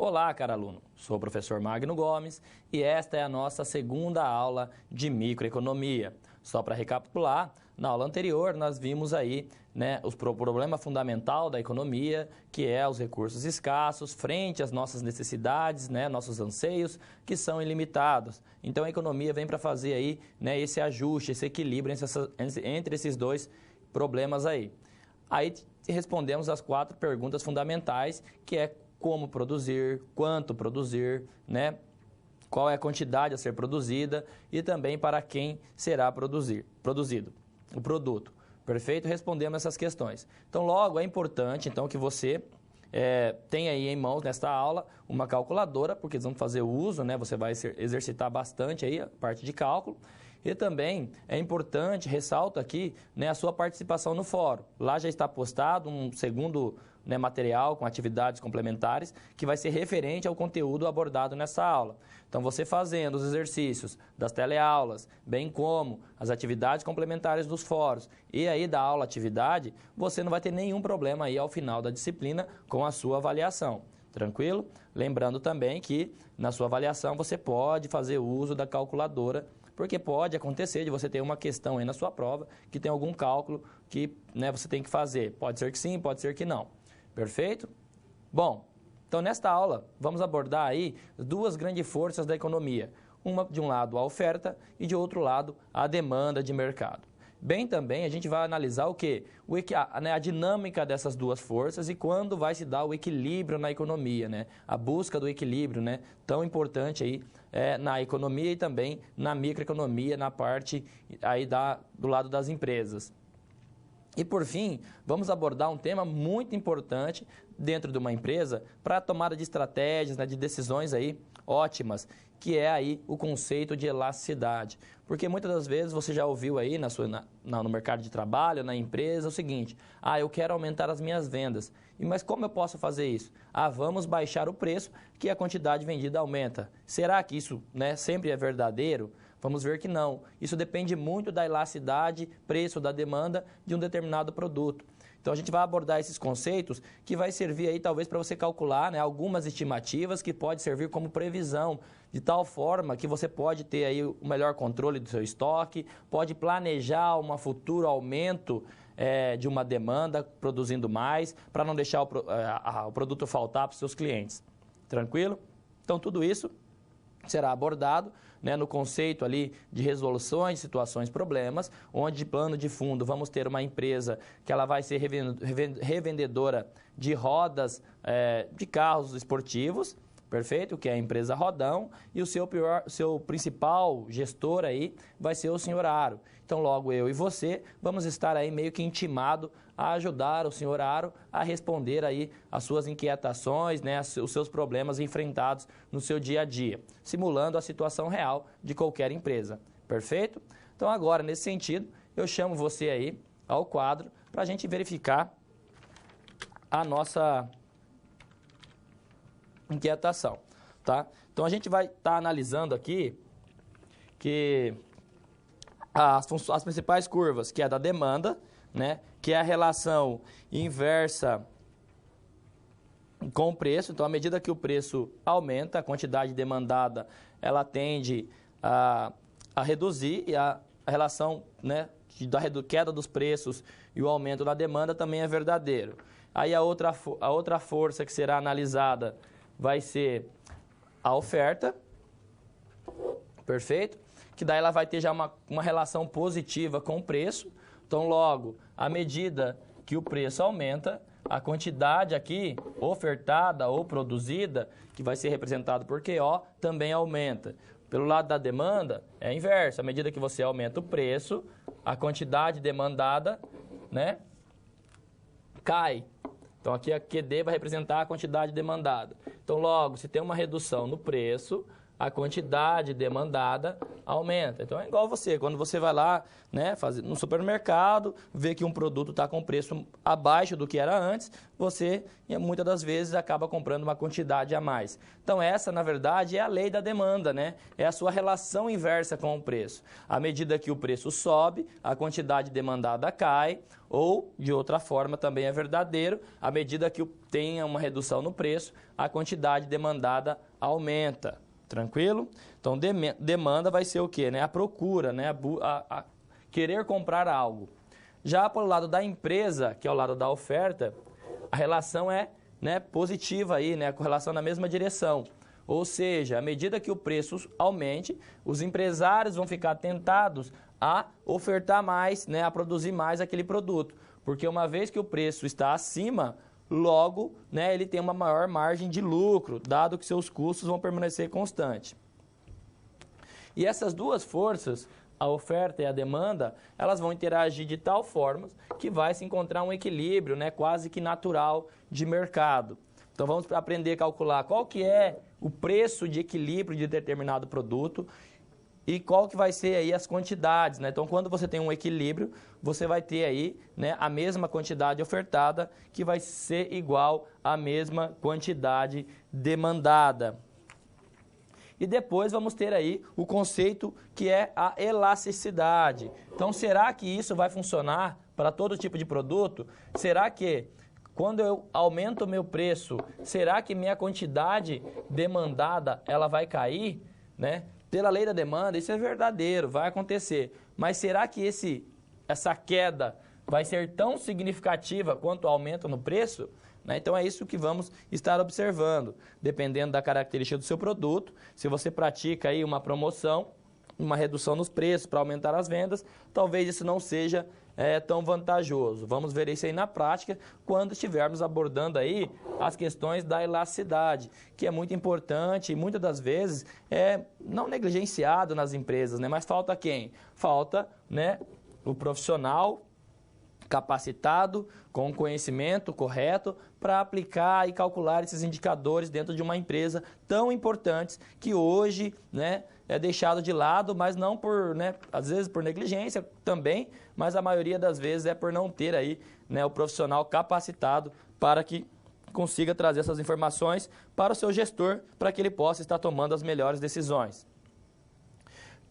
Olá, caro aluno. Sou o professor Magno Gomes e esta é a nossa segunda aula de microeconomia. Só para recapitular, na aula anterior nós vimos aí o problema fundamental da economia, que é os recursos escassos frente às nossas necessidades, nossos anseios, que são ilimitados. Então a economia vem para fazer aí esse ajuste, esse equilíbrio entre esses dois problemas aí. Aí respondemos as 4 perguntas fundamentais, que é como produzir, quanto produzir, qual é a quantidade a ser produzida e também para quem será produzido o produto. Perfeito? Respondemos essas questões. Então, logo, é importante que você tenha aí em mãos, nesta aula, uma calculadora, porque vamos fazer o uso, você vai exercitar bastante aí a parte de cálculo. E também é importante, ressalto aqui, a sua participação no fórum. Lá já está postado um segundo material com atividades complementares que vai ser referente ao conteúdo abordado nessa aula. Então, você fazendo os exercícios das teleaulas, bem como as atividades complementares dos fóruns e aí da aula-atividade, você não vai ter nenhum problema aí ao final da disciplina com a sua avaliação. Tranquilo? Lembrando também que na sua avaliação você pode fazer uso da calculadora, porque pode acontecer de você ter uma questão aí na sua prova que tem algum cálculo que você tem que fazer. Pode ser que sim, pode ser que não. Perfeito? Bom, então nesta aula vamos abordar aí 2 grandes forças da economia. Uma de um lado a oferta e de outro lado a demanda de mercado. Bem, também a gente vai analisar o quê? A dinâmica dessas 2 forças e quando vai se dar o equilíbrio na economia, a busca do equilíbrio, tão importante aí na economia e também na microeconomia, na parte aí do lado das empresas. E, por fim, vamos abordar um tema muito importante dentro de uma empresa para a tomada de estratégias, de decisões aí ótimas, que é aí o conceito de elasticidade. Porque muitas das vezes você já ouviu aí no mercado de trabalho, na empresa, o seguinte: eu quero aumentar as minhas vendas. Mas como eu posso fazer isso? Vamos baixar o preço que a quantidade vendida aumenta. Será que isso sempre é verdadeiro? Vamos ver que não. Isso depende muito da elasticidade, preço, da demanda de um determinado produto. Então, a gente vai abordar esses conceitos que vai servir aí talvez para você calcular algumas estimativas que pode servir como previsão, de tal forma que você pode ter aí o melhor controle do seu estoque, pode planejar um futuro aumento de uma demanda, produzindo mais, para não deixar o produto faltar para os seus clientes. Tranquilo? Então, tudo isso será abordado no conceito ali de resoluções de situações, problemas, onde de plano de fundo vamos ter uma empresa que ela vai ser revendedora de rodas de carros esportivos, perfeito? Que é a empresa Rodão, e o seu principal gestor aí vai ser o senhor Aro. Então, logo eu e você vamos estar aí meio que intimado a ajudar o senhor Aro a responder aí as suas inquietações, os seus problemas enfrentados no seu dia a dia, simulando a situação real de qualquer empresa. Perfeito? Então, agora, nesse sentido, eu chamo você aí ao quadro para a gente verificar a nossa inquietação, tá? Então, a gente vai estar analisando aqui que as principais curvas, que é a da demanda, que é a relação inversa com o preço. Então, à medida que o preço aumenta, a quantidade demandada, ela tende a reduzir, e a relação da queda dos preços e o aumento da demanda também é verdadeiro. Aí a outra força que será analisada vai ser a oferta, perfeito? Que daí ela vai ter já uma relação positiva com o preço. Então, logo, à medida que o preço aumenta, a quantidade aqui ofertada ou produzida, que vai ser representado por QO, também aumenta. Pelo lado da demanda, é inverso. À medida que você aumenta o preço, a quantidade demandada cai. Então, aqui a QD vai representar a quantidade demandada. Então, logo, se tem uma redução no preço, a quantidade demandada aumenta. Então é igual você, quando você vai lá, né, no supermercado, vê que um produto está com preço abaixo do que era antes, você muitas das vezes acaba comprando uma quantidade a mais. Então essa, na verdade, é a lei da demanda, né? É a sua relação inversa com o preço. À medida que o preço sobe, a quantidade demandada cai, ou, de outra forma, também é verdadeiro, à medida que tenha uma redução no preço, a quantidade demandada aumenta. Tranquilo? Então, demanda vai ser o quê? Né? A procura, né? A querer comprar algo. Já pelo lado da empresa, que é o lado da oferta, a relação é, né, positiva aí, né? A correlação na mesma direção. Ou seja, à medida que o preço aumente, os empresários vão ficar tentados a ofertar mais, né, a produzir mais aquele produto. Porque uma vez que o preço está acima, logo, né, ele tem uma maior margem de lucro, dado que seus custos vão permanecer constantes. E essas duas forças, a oferta e a demanda, elas vão interagir de tal forma que vai se encontrar um equilíbrio, né, quase que natural de mercado. Então vamos aprender a calcular qual que é o preço de equilíbrio de determinado produto e qual que vai ser aí as quantidades, né? Então, quando você tem um equilíbrio, você vai ter aí, né, a mesma quantidade ofertada, que vai ser igual à mesma quantidade demandada. E depois vamos ter aí o conceito que é a elasticidade. Então, será que isso vai funcionar para todo tipo de produto? Será que quando eu aumento o meu preço, será que minha quantidade demandada ela vai cair, né? Pela lei da demanda, isso é verdadeiro, vai acontecer. Mas será que essa queda vai ser tão significativa quanto o aumento no preço? Né? Então é isso que vamos estar observando. Dependendo da característica do seu produto, se você pratica aí uma promoção, uma redução nos preços para aumentar as vendas, talvez isso não seja tão vantajoso. Vamos ver isso aí na prática quando estivermos abordando aí as questões da elasticidade, que é muito importante e muitas das vezes é não negligenciado nas empresas, né? Mas falta quem? Falta, né, o profissional capacitado, com conhecimento correto, para aplicar e calcular esses indicadores dentro de uma empresa tão importantes que hoje, né, é deixado de lado, mas não por, né, às vezes por negligência também, mas a maioria das vezes é por não ter aí, né, o profissional capacitado para que consiga trazer essas informações para o seu gestor, para que ele possa estar tomando as melhores decisões.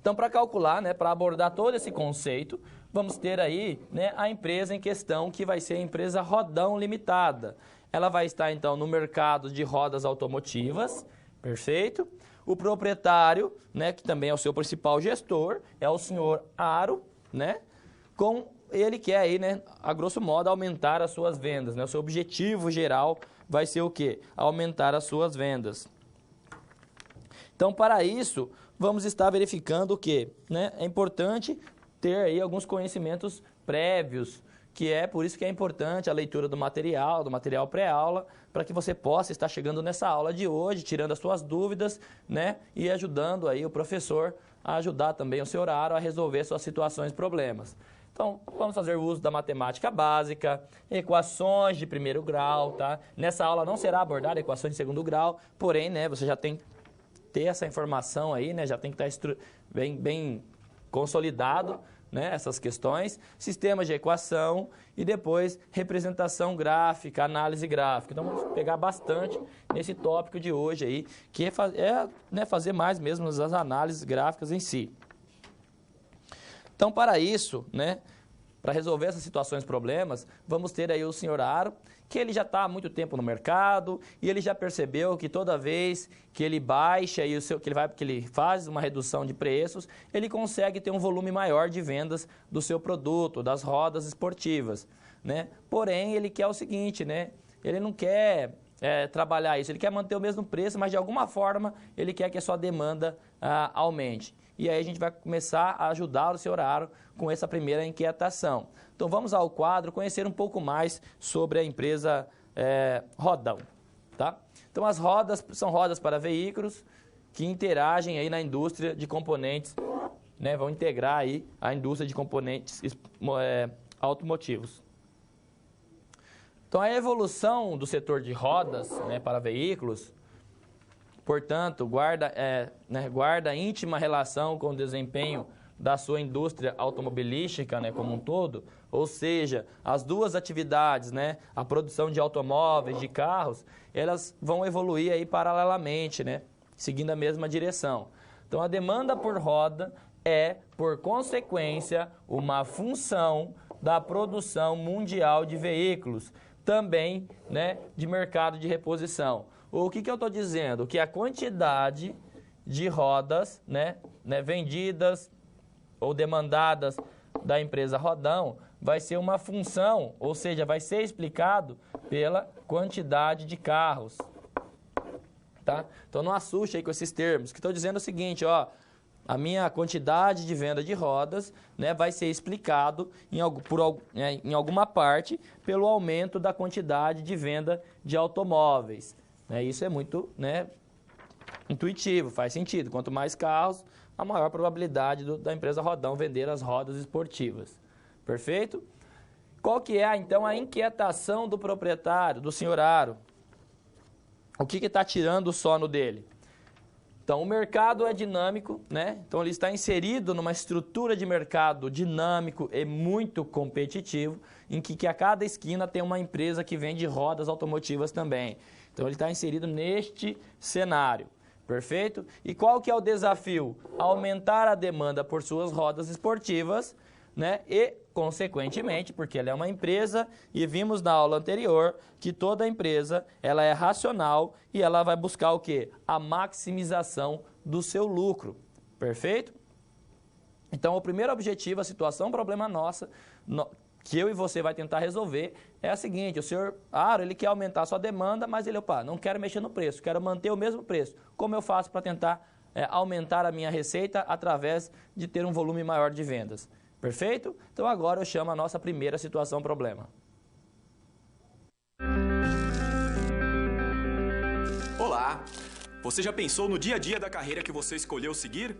Então, para calcular, né, para abordar todo esse conceito, vamos ter aí, né, a empresa em questão, que vai ser a empresa Rodão Limitada. Ela vai estar, então, no mercado de rodas automotivas, perfeito? O proprietário, né, que também é o seu principal gestor, é o senhor Aro, né? Com ele quer aí, né, a grosso modo, aumentar as suas vendas, né? O seu objetivo geral vai ser o quê? Aumentar as suas vendas. Então, para isso, vamos estar verificando o quê? Né? É importante ter aí alguns conhecimentos prévios, que é por isso que é importante a leitura do material pré-aula, para que você possa estar chegando nessa aula de hoje, tirando as suas dúvidas, né? E ajudando aí o professor a ajudar também o senhor Aro a resolver suas situações e problemas. Então, vamos fazer uso da matemática básica, equações de primeiro grau, tá? Nessa aula não será abordada equações de segundo grau, porém, né, você já tem que ter essa informação aí, né? Já tem que estar bem consolidado, né, essas questões, sistemas de equação e depois representação gráfica, análise gráfica. Então vamos pegar bastante nesse tópico de hoje aí, que né, fazer mais mesmo as análises gráficas em si. Então, para isso, né, para resolver essas situações e problemas, vamos ter aí o senhor Aro, que ele já está há muito tempo no mercado e ele já percebeu que toda vez que ele baixa aí que ele faz uma redução de preços, ele consegue ter um volume maior de vendas do seu produto, das rodas esportivas, né? Porém, ele quer o seguinte, né? Ele não quer trabalhar isso, ele quer manter o mesmo preço, mas de alguma forma ele quer que a sua demanda aumente. E aí a gente vai começar a ajudar o senhor Aro com essa primeira inquietação. Então vamos ao quadro, conhecer um pouco mais sobre a empresa Rodão, tá? Então as rodas são rodas para veículos que interagem aí na indústria de componentes, né? Vão integrar aí a indústria de componentes automotivos. Então a evolução do setor de rodas, né, para veículos portanto, guarda íntima relação com o desempenho da sua indústria automobilística, né, como um todo, ou seja, as duas atividades, né, a produção de automóveis, de carros, elas vão evoluir aí paralelamente, né, seguindo a mesma direção. Então, a demanda por roda é, por consequência, uma função da produção mundial de veículos, também, né, de mercado de reposição. O que eu estou dizendo? Que a quantidade de rodas, né, vendidas ou demandadas da empresa Rodão vai ser uma função, ou seja, vai ser explicado pela quantidade de carros. Tá? Então não assuste aí com esses termos, que estou dizendo o seguinte, ó, a minha quantidade de venda de rodas, né, vai ser explicado em alguma parte pelo aumento da quantidade de venda de automóveis. Isso é muito, né, intuitivo, faz sentido. Quanto mais carros, a maior probabilidade da empresa Rodão vender as rodas esportivas. Perfeito? Qual que é, então, a inquietação do proprietário, do senhor Aro? O que está tirando o sono dele? Então, o mercado é dinâmico, né? Então, ele está inserido numa estrutura de mercado dinâmico e muito competitivo, em que a cada esquina tem uma empresa que vende rodas automotivas também. Então, ele está inserido neste cenário. Perfeito? E qual que é o desafio? Aumentar a demanda por suas rodas esportivas, né? E, consequentemente, porque ela é uma empresa, e vimos na aula anterior que toda empresa ela é racional e ela vai buscar o quê? A maximização do seu lucro. Perfeito? Então, o primeiro objetivo, a situação, problema nossa, que eu e você vai tentar resolver, é a seguinte: o senhor Aro, ele quer aumentar a sua demanda, mas ele, não quero mexer no preço, quero manter o mesmo preço. Como eu faço para tentar aumentar a minha receita através de ter um volume maior de vendas? Perfeito? Então agora eu chamo a nossa primeira situação problema. Olá! Você já pensou no dia a dia da carreira que você escolheu seguir?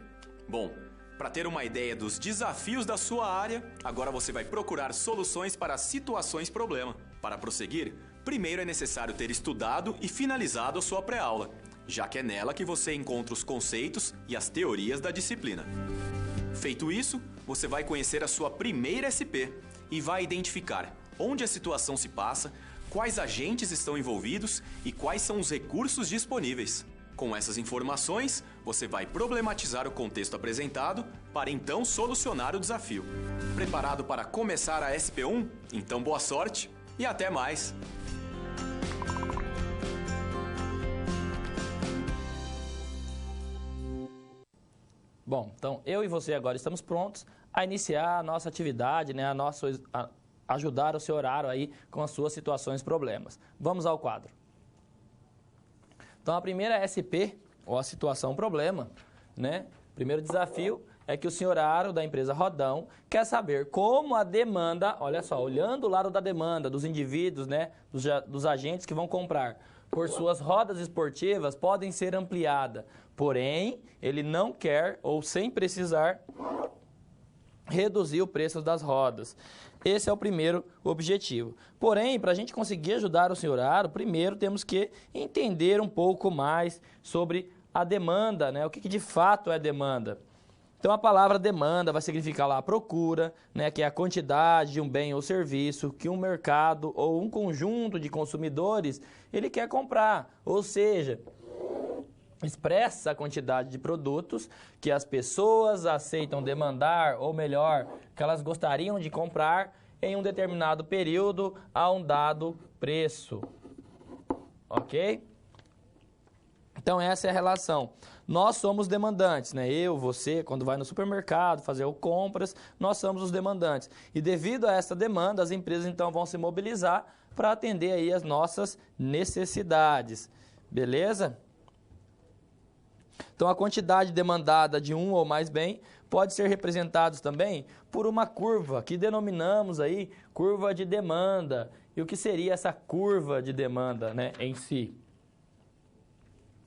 Bom, para ter uma ideia dos desafios da sua área, agora você vai procurar soluções para situações problema. Para prosseguir, primeiro é necessário ter estudado e finalizado a sua pré-aula, já que é nela que você encontra os conceitos e as teorias da disciplina. Feito isso, você vai conhecer a sua primeira SP e vai identificar onde a situação se passa, quais agentes estão envolvidos e quais são os recursos disponíveis. Com essas informações, você vai problematizar o contexto apresentado para então solucionar o desafio. Preparado para começar a SP1? Então boa sorte e até mais! Bom, então eu e você agora estamos prontos a iniciar a nossa atividade, né, a ajudar o senhor Aro aí com as suas situações e problemas. Vamos ao quadro. Então a primeira SP, ou a situação problema, né? Primeiro desafio é que o senhor Aro da empresa Rodão quer saber como a demanda, olha só, olhando o lado da demanda dos indivíduos, né, dos agentes que vão comprar por suas rodas esportivas podem ser ampliada. Porém, ele não quer, ou sem precisar, reduzir o preço das rodas. Esse é o primeiro objetivo. Porém, para a gente conseguir ajudar o senhor Aro, primeiro temos que entender um pouco mais sobre a demanda, né? O que de fato é demanda. Então, a palavra demanda vai significar lá a procura, né? Que é a quantidade de um bem ou serviço que um mercado ou um conjunto de consumidores ele quer comprar. Ou seja, expressa a quantidade de produtos que as pessoas aceitam demandar, ou melhor, que elas gostariam de comprar em um determinado período a um dado preço. Ok? Então essa é a relação. Nós somos demandantes, né? Eu, você, quando vai no supermercado fazer compras, nós somos os demandantes. E devido a essa demanda, as empresas então vão se mobilizar para atender aí as nossas necessidades. Beleza? Então, a quantidade demandada de um ou mais bem pode ser representada também por uma curva, que denominamos aí curva de demanda. E o que seria essa curva de demanda, né, em si?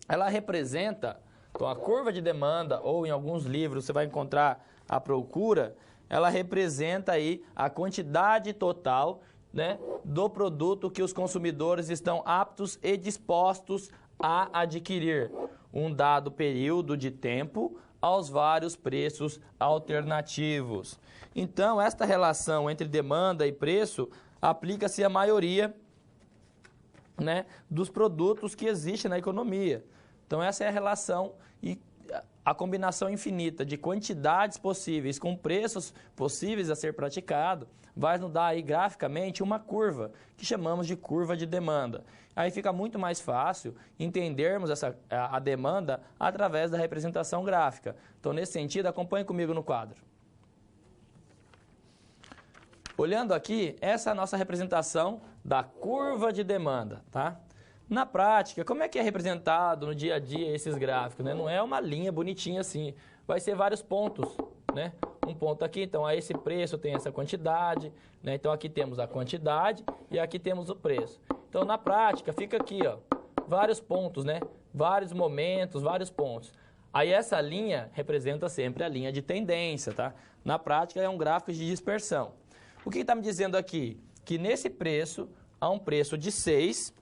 Ela representa, então a curva de demanda, ou em alguns livros você vai encontrar a procura, ela representa aí a quantidade total, né, do produto que os consumidores estão aptos e dispostos a adquirir. um dado período de tempo aos vários preços alternativos. Então, esta relação entre demanda e preço aplica-se à maioria, né, dos produtos que existem na economia. Então, essa é a relação e a combinação infinita de quantidades possíveis com preços possíveis a ser praticado vai nos dar aí graficamente uma curva que chamamos de curva de demanda. Aí fica muito mais fácil entendermos a demanda através da representação gráfica. Então, nesse sentido, acompanhe comigo no quadro. Olhando aqui, essa é a nossa representação da curva de demanda, tá? Na prática, como é que é representado no dia a dia esses gráficos, né? Não é uma linha bonitinha assim, vai ser vários pontos, né? Um ponto aqui, então, a esse preço tem essa quantidade, né? Então, aqui temos a quantidade e aqui temos o preço. Então, na prática, fica aqui, ó, vários pontos, né? Vários momentos, vários pontos. Aí, essa linha representa sempre a linha de tendência, tá? Na prática, é um gráfico de dispersão. O que está me dizendo aqui? Que nesse preço, há um preço de 6,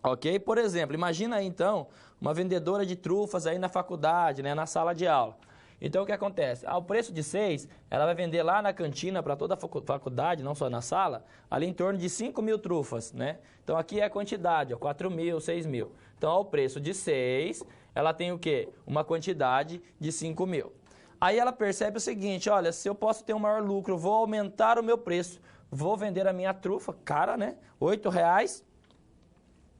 ok? Por exemplo, imagina aí, então, uma vendedora de trufas aí na faculdade, né, na sala de aula. Então, o que acontece? Ao preço de 6, ela vai vender lá na cantina para toda a faculdade, não só na sala, ali em torno de 5.000 trufas, né? Então, aqui é a quantidade, ó, 4.000, 6.000. Então, ao preço de 6, ela tem o quê? Uma quantidade de 5.000. Aí ela percebe o seguinte, olha, se eu posso ter um maior lucro, vou aumentar o meu preço, vou vender a minha trufa, cara, né? R$8,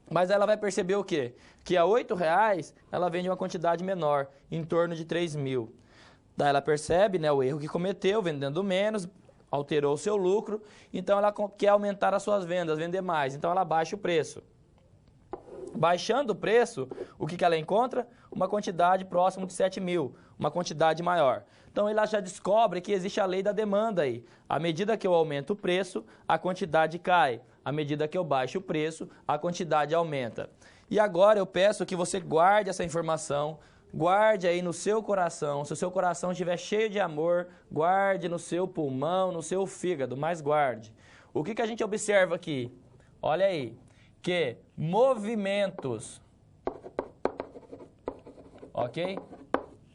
mas ela vai perceber o quê? Que a R$8 ela vende uma quantidade menor, em torno de 3.000. Daí ela percebe, né, o erro que cometeu, vendendo menos, alterou o seu lucro, então ela quer aumentar as suas vendas, vender mais, então ela baixa o preço. Baixando o preço, o que ela encontra? Uma quantidade próxima de 7.000, uma quantidade maior. Então, ela já descobre que existe a lei da demanda aí. À medida que eu aumento o preço, a quantidade cai. À medida que eu baixo o preço, a quantidade aumenta. E agora eu peço que você guarde essa informação, guarde aí no seu coração. Se o seu coração estiver cheio de amor, guarde no seu pulmão, no seu fígado, mas guarde. O que a gente observa aqui? Olha aí. Que movimentos, ok?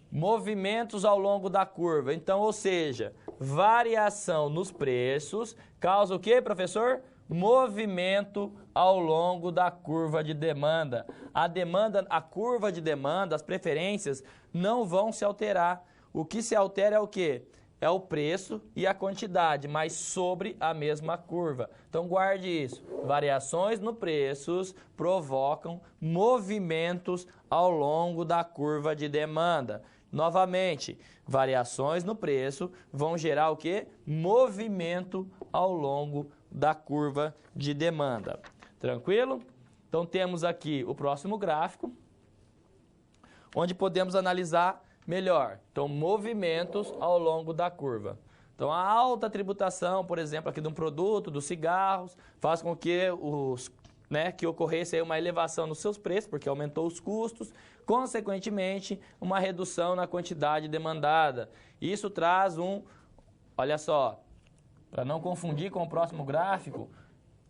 Movimentos ao longo da curva. Então, ou seja, variação nos preços causa o quê, professor? Movimento ao longo da curva de demanda. A curva de demanda, as preferências não vão se alterar. O que se altera é o quê? É o preço e a quantidade, mas sobre a mesma curva. Então, guarde isso. Variações no preços provocam movimentos ao longo da curva de demanda. Novamente, variações no preço vão gerar o quê? Movimento ao longo da curva de demanda. Tranquilo? Então, temos aqui o próximo gráfico, onde podemos analisar melhor. Então, movimentos ao longo da curva. Então, a alta tributação, por exemplo, aqui de um produto, dos cigarros, faz com que que ocorresse aí uma elevação nos seus preços, porque aumentou os custos, consequentemente, uma redução na quantidade demandada. Isso traz olha só, para não confundir com o próximo gráfico,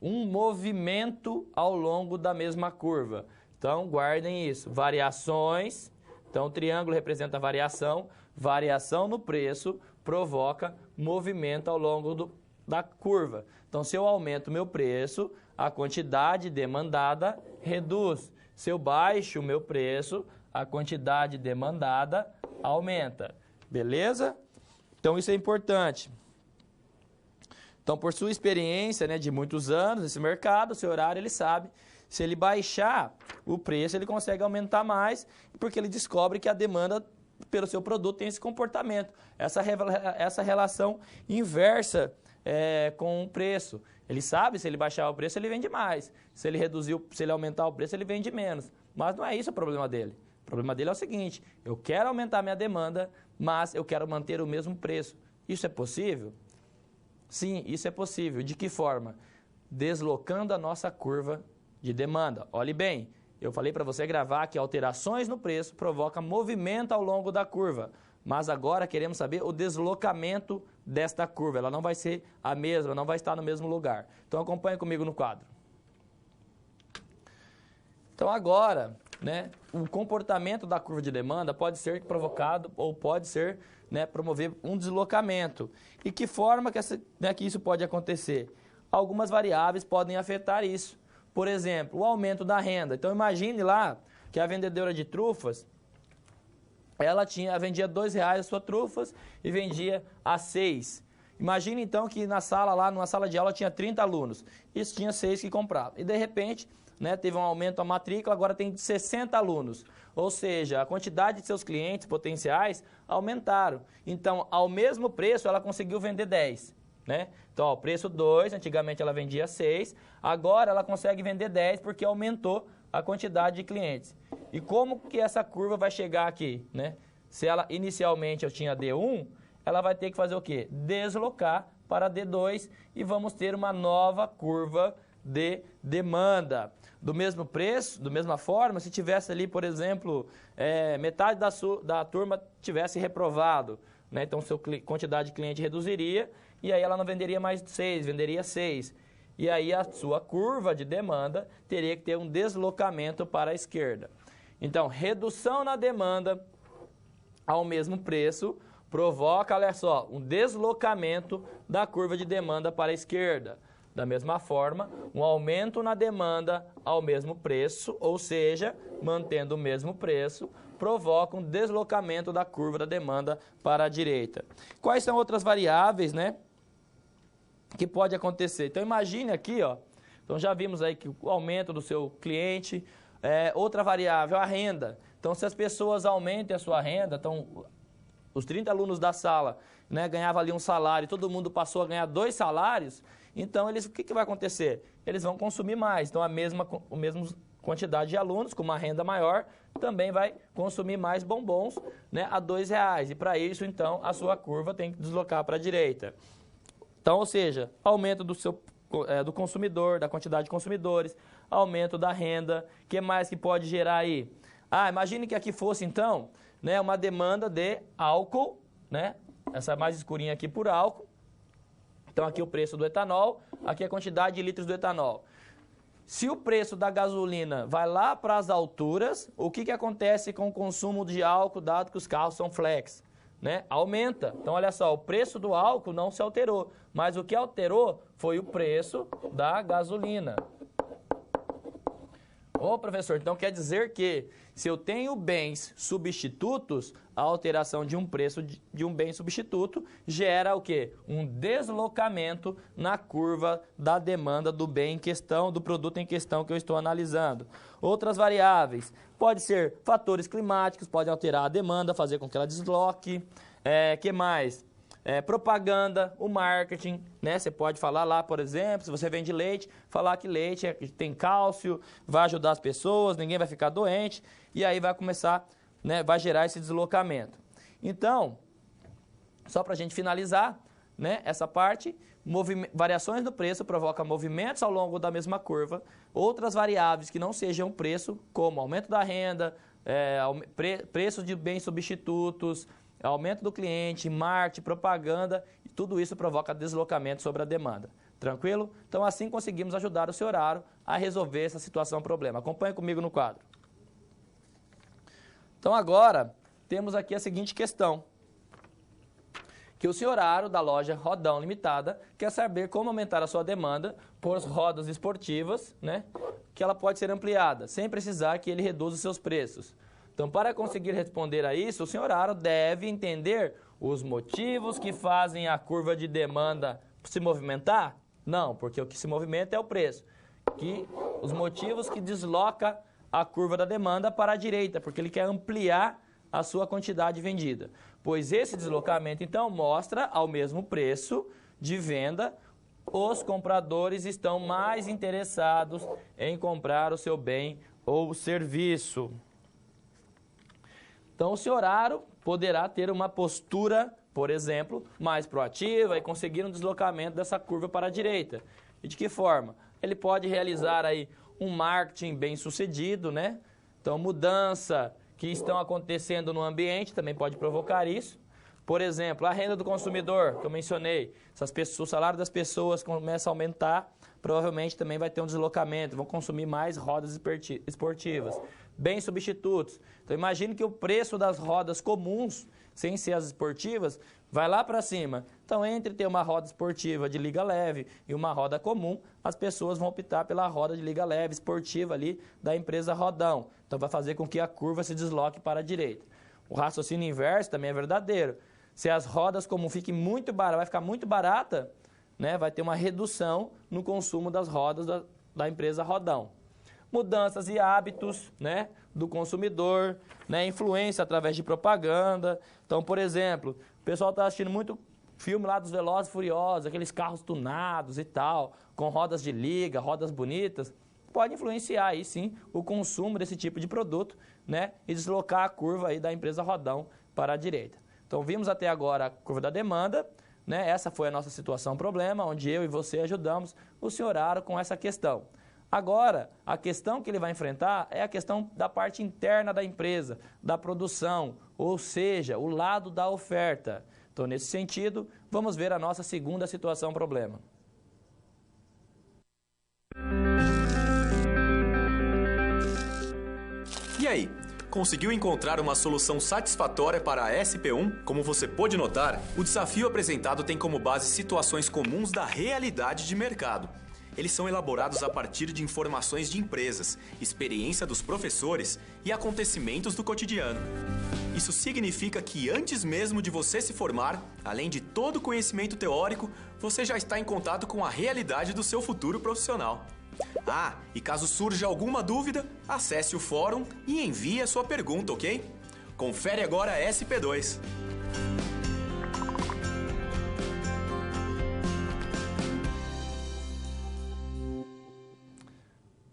um movimento ao longo da mesma curva. Então, guardem isso. Variações. Então, o triângulo representa a variação. Variação no preço provoca movimento ao longo da curva. Então, se eu aumento o meu preço, a quantidade demandada reduz. Se eu baixo o meu preço, a quantidade demandada aumenta. Beleza? Então, isso é importante. Então, por sua experiência, né, de muitos anos nesse mercado, seu horário, ele sabe. Se ele baixar o preço, ele consegue aumentar mais, porque ele descobre que a demanda pelo seu produto tem esse comportamento, essa relação inversa com o preço. Ele sabe, se ele baixar o preço, ele vende mais. Se ele aumentar o preço, ele vende menos. Mas não é isso o problema dele. O problema dele é o seguinte: eu quero aumentar minha demanda, mas eu quero manter o mesmo preço. Isso é possível? Sim, isso é possível. De que forma? Deslocando a nossa curva de demanda. Olhe bem, eu falei para você gravar que alterações no preço provocam movimento ao longo da curva. Mas agora queremos saber o deslocamento desta curva. Ela não vai ser a mesma, não vai estar no mesmo lugar. Então acompanhe comigo no quadro. Então agora né, o comportamento da curva de demanda pode ser provocado ou pode ser, né, promover um deslocamento. E que forma que isso pode acontecer? Algumas variáveis podem afetar isso. Por exemplo, o aumento da renda. Então, imagine lá que a vendedora de trufas, ela vendia R$2 as suas trufas e vendia a 6. Imagine então que numa sala de aula tinha 30 alunos. Isso tinha 6 que compravam. E de repente, né, teve um aumento da matrícula, agora tem 60 alunos. Ou seja, a quantidade de seus clientes potenciais aumentaram. Então, ao mesmo preço, ela conseguiu vender 10. Né? Então, ó, o preço 2, antigamente ela vendia 6, agora ela consegue vender 10 porque aumentou a quantidade de clientes. E como que essa curva vai chegar aqui? Né? Se ela inicialmente eu tinha D1, ela vai ter que fazer o quê? Deslocar para D2 e vamos ter uma nova curva de demanda. Do mesmo preço, da mesma forma, se tivesse ali, por exemplo, metade da turma tivesse reprovado, né? Então, sua quantidade de cliente reduziria e aí ela não venderia mais 6, venderia 6. E aí a sua curva de demanda teria que ter um deslocamento para a esquerda. Então, redução na demanda ao mesmo preço provoca, olha só, um deslocamento da curva de demanda para a esquerda. Da mesma forma, um aumento na demanda ao mesmo preço, ou seja, mantendo o mesmo preço, provoca um deslocamento da curva da demanda para a direita. Quais são outras variáveis, né, que pode acontecer? Então, imagine aqui, ó, então já vimos aí que o aumento do seu cliente, outra variável, a renda. Então, se as pessoas aumentem a sua renda, então, os 30 alunos da sala, né, ganhavam ali um salário, todo mundo passou a ganhar 2 salários, então, o que vai acontecer? Eles vão consumir mais. Então, a mesma quantidade de alunos, com uma renda maior, também vai consumir mais bombons, né, a R$2. E, para isso, então, a sua curva tem que deslocar para a direita. Então, ou seja, aumento do consumidor, da quantidade de consumidores, aumento da renda. O que mais que pode gerar aí? Imagine que aqui fosse, então, né, uma demanda de álcool, né, essa mais escurinha aqui por álcool. Então, aqui o preço do etanol, aqui a quantidade de litros do etanol. Se o preço da gasolina vai lá para as alturas, o que acontece com o consumo de álcool, dado que os carros são flex? Né? Aumenta. Então, olha só, o preço do álcool não se alterou, mas o que alterou foi o preço da gasolina. Ô, professor, então quer dizer que se eu tenho bens substitutos, a alteração de um preço de um bem substituto gera o quê? Um deslocamento na curva da demanda do bem em questão, do produto em questão que eu estou analisando. Outras variáveis, pode ser fatores climáticos, podem alterar a demanda, fazer com que ela desloque. Que mais? Propaganda, o marketing, né? Você pode falar lá, por exemplo, se você vende leite, falar que leite tem cálcio, vai ajudar as pessoas, ninguém vai ficar doente, e aí vai começar, né, vai gerar esse deslocamento. Então, só para a gente finalizar, né, essa parte, variações do preço provocam movimentos ao longo da mesma curva, outras variáveis que não sejam preço, como aumento da renda, preço de bens substitutos, aumento do cliente, marketing, propaganda, e tudo isso provoca deslocamento sobre a demanda. Tranquilo? Então, assim conseguimos ajudar o Sr. Aro a resolver essa situação, problema. Acompanhe comigo no quadro. Então, agora, temos aqui a seguinte questão. Que o Sr. Aro, da loja Rodão Limitada, quer saber como aumentar a sua demanda por rodas esportivas, né? Que ela pode ser ampliada, sem precisar que ele reduza os seus preços. Então, para conseguir responder a isso, o Sr. Aro deve entender os motivos que fazem a curva de demanda se movimentar? Não, porque o que se movimenta é o preço. Os motivos que deslocam a curva da demanda para a direita, porque ele quer ampliar a sua quantidade vendida. Pois esse deslocamento, então, mostra ao mesmo preço de venda, os compradores estão mais interessados em comprar o seu bem ou serviço. Então, o Sr. Aro poderá ter uma postura, por exemplo, mais proativa e conseguir um deslocamento dessa curva para a direita. E de que forma? Ele pode realizar aí um marketing bem sucedido, né? Então, mudança que estão acontecendo no ambiente também pode provocar isso. Por exemplo, a renda do consumidor, que eu mencionei, o salário das pessoas começa a aumentar, provavelmente também vai ter um deslocamento, vão consumir mais rodas esportivas. bens substitutos. Então imagine que o preço das rodas comuns, sem ser as esportivas, vai lá para cima. Então, entre ter uma roda esportiva de liga leve e uma roda comum, as pessoas vão optar pela roda de liga leve esportiva ali da empresa Rodão. Então, vai fazer com que a curva se desloque para a direita. O raciocínio inverso também é verdadeiro. Se as rodas comuns fiquem muito baratas, vai ficar muito barata, né? Vai ter uma redução no consumo das rodas da empresa Rodão. Mudanças e hábitos, né, do consumidor, né, influência através de propaganda. Então, por exemplo, o pessoal está assistindo muito filme lá dos Velozes e Furiosos, aqueles carros tunados e tal, com rodas de liga, rodas bonitas. Pode influenciar aí sim o consumo desse tipo de produto, né, e deslocar a curva aí da empresa Rodão para a direita. Então, vimos até agora a curva da demanda, né? Essa foi a nossa situação problema, onde eu e você ajudamos o senhor Aro com essa questão. Agora, a questão que ele vai enfrentar é a questão da parte interna da empresa, da produção, ou seja, o lado da oferta. Então, nesse sentido, vamos ver a nossa segunda situação problema. E aí? Conseguiu encontrar uma solução satisfatória para a SP1? Como você pôde notar, o desafio apresentado tem como base situações comuns da realidade de mercado. Eles são elaborados a partir de informações de empresas, experiência dos professores e acontecimentos do cotidiano. Isso significa que antes mesmo de você se formar, além de todo o conhecimento teórico, você já está em contato com a realidade do seu futuro profissional. Ah, e caso surja alguma dúvida, acesse o fórum e envie a sua pergunta, ok? Confere agora a SP2.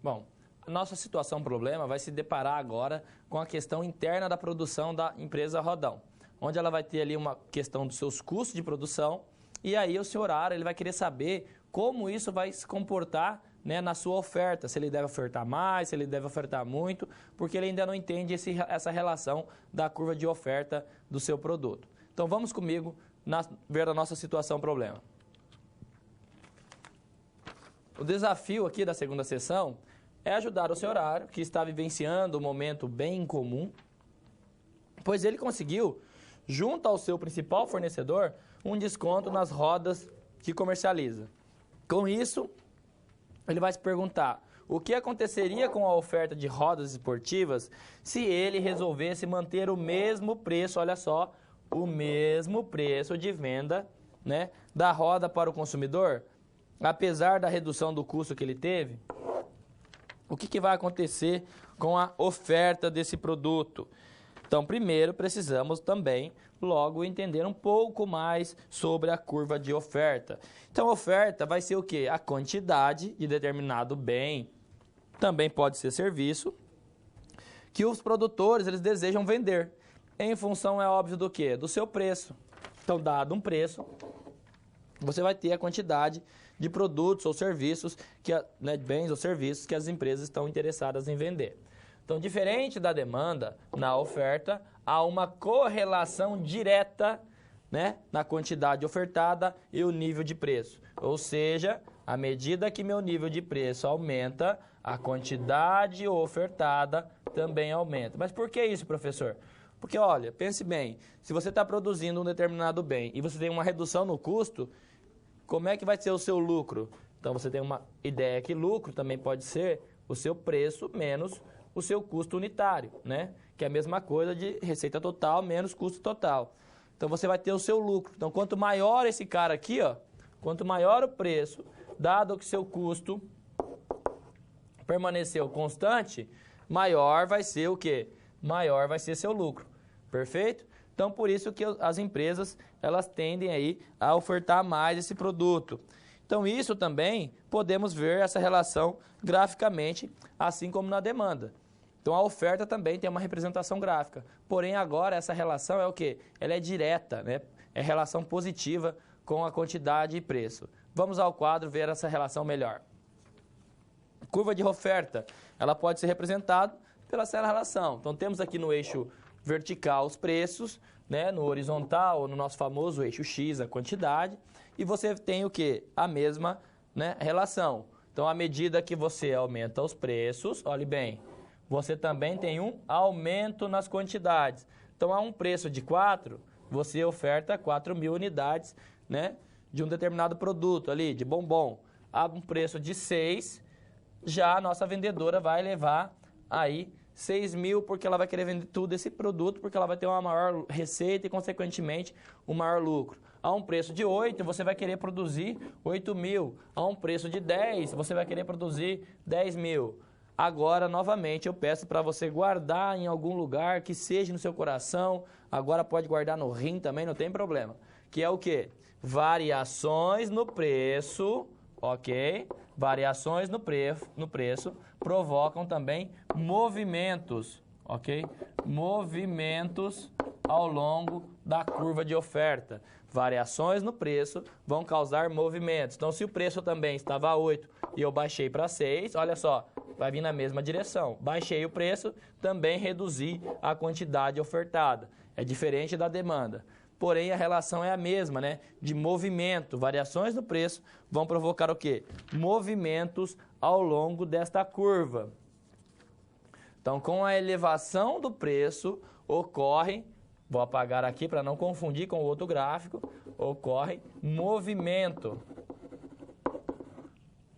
Bom, a nossa situação problema vai se deparar agora com a questão interna da produção da empresa Rodão, onde ela vai ter ali uma questão dos seus custos de produção e aí o senhor Aro ele vai querer saber como isso vai se comportar, né, na sua oferta, se ele deve ofertar mais, se ele deve ofertar muito, porque ele ainda não entende essa relação da curva de oferta do seu produto. Então vamos comigo ver a nossa situação problema. O desafio aqui da segunda sessão é ajudar o senhor Aro, que está vivenciando um momento bem incomum, pois ele conseguiu, junto ao seu principal fornecedor, um desconto nas rodas que comercializa. Com isso, ele vai se perguntar o que aconteceria com a oferta de rodas esportivas se ele resolvesse manter o mesmo preço, olha só, o mesmo preço de venda, né, da roda para o consumidor, apesar da redução do custo que ele teve. O que vai acontecer com a oferta desse produto? Então, primeiro, precisamos também, logo, entender um pouco mais sobre a curva de oferta. Então, a oferta vai ser o quê? A quantidade de determinado bem, também pode ser serviço, que os produtores eles desejam vender. Em função, é óbvio, do quê? Do seu preço. Então, dado um preço, você vai ter a quantidade de produtos ou serviços, bens ou serviços que as empresas estão interessadas em vender. Então, diferente da demanda, na oferta, há uma correlação direta, né, na quantidade ofertada e o nível de preço. Ou seja, à medida que meu nível de preço aumenta, a quantidade ofertada também aumenta. Mas por que isso, professor? Porque, olha, pense bem, se você está produzindo um determinado bem e você tem uma redução no custo, como é que vai ser o seu lucro? Então, você tem uma ideia que lucro também pode ser o seu preço menos o seu custo unitário, né? Que é a mesma coisa de receita total menos custo total. Então, você vai ter o seu lucro. Então, quanto maior esse cara aqui, ó, quanto maior o preço, dado que seu custo permaneceu constante, maior vai ser o quê? Maior vai ser seu lucro. Perfeito? Então, por isso que as empresas, elas tendem aí a ofertar mais esse produto. Então, isso também podemos ver essa relação graficamente, assim como na demanda. Então, a oferta também tem uma representação gráfica. Porém, agora, essa relação é o quê? Ela é direta, né? É relação positiva com a quantidade e preço. Vamos ao quadro ver essa relação melhor. Curva de oferta, ela pode ser representada pela essa relação. Então, temos aqui no eixo vertical os preços, né? No horizontal, no nosso famoso eixo X, a quantidade. E você tem o quê? A mesma, né, relação. Então, à medida que você aumenta os preços, olhe bem, você também tem um aumento nas quantidades. Então, a um preço de 4, você oferta 4.000 unidades, né, de um determinado produto ali, de bombom. A um preço de 6, já a nossa vendedora vai levar aí 6.000, porque ela vai querer vender tudo esse produto, porque ela vai ter uma maior receita e, consequentemente, um maior lucro. A um preço de 8, você vai querer produzir 8.000. A um preço de 10, você vai querer produzir 10.000. Agora, novamente, eu peço para você guardar em algum lugar que seja no seu coração. Agora pode guardar no rim também, não tem problema. Que é o quê? Variações no preço, ok? Variações no preço provocam também movimentos, ok? Movimentos ao longo da curva de oferta. Variações no preço vão causar movimentos. Então, se o preço também estava a 8 e eu baixei para 6, olha só, vai vir na mesma direção. Baixei o preço, também reduzi a quantidade ofertada. É diferente da demanda. Porém, a relação é a mesma, né? De movimento. Variações no preço vão provocar o quê? Movimentos ao longo desta curva. Então, com a elevação do preço, ocorre, vou apagar aqui para não confundir com o outro gráfico, ocorre movimento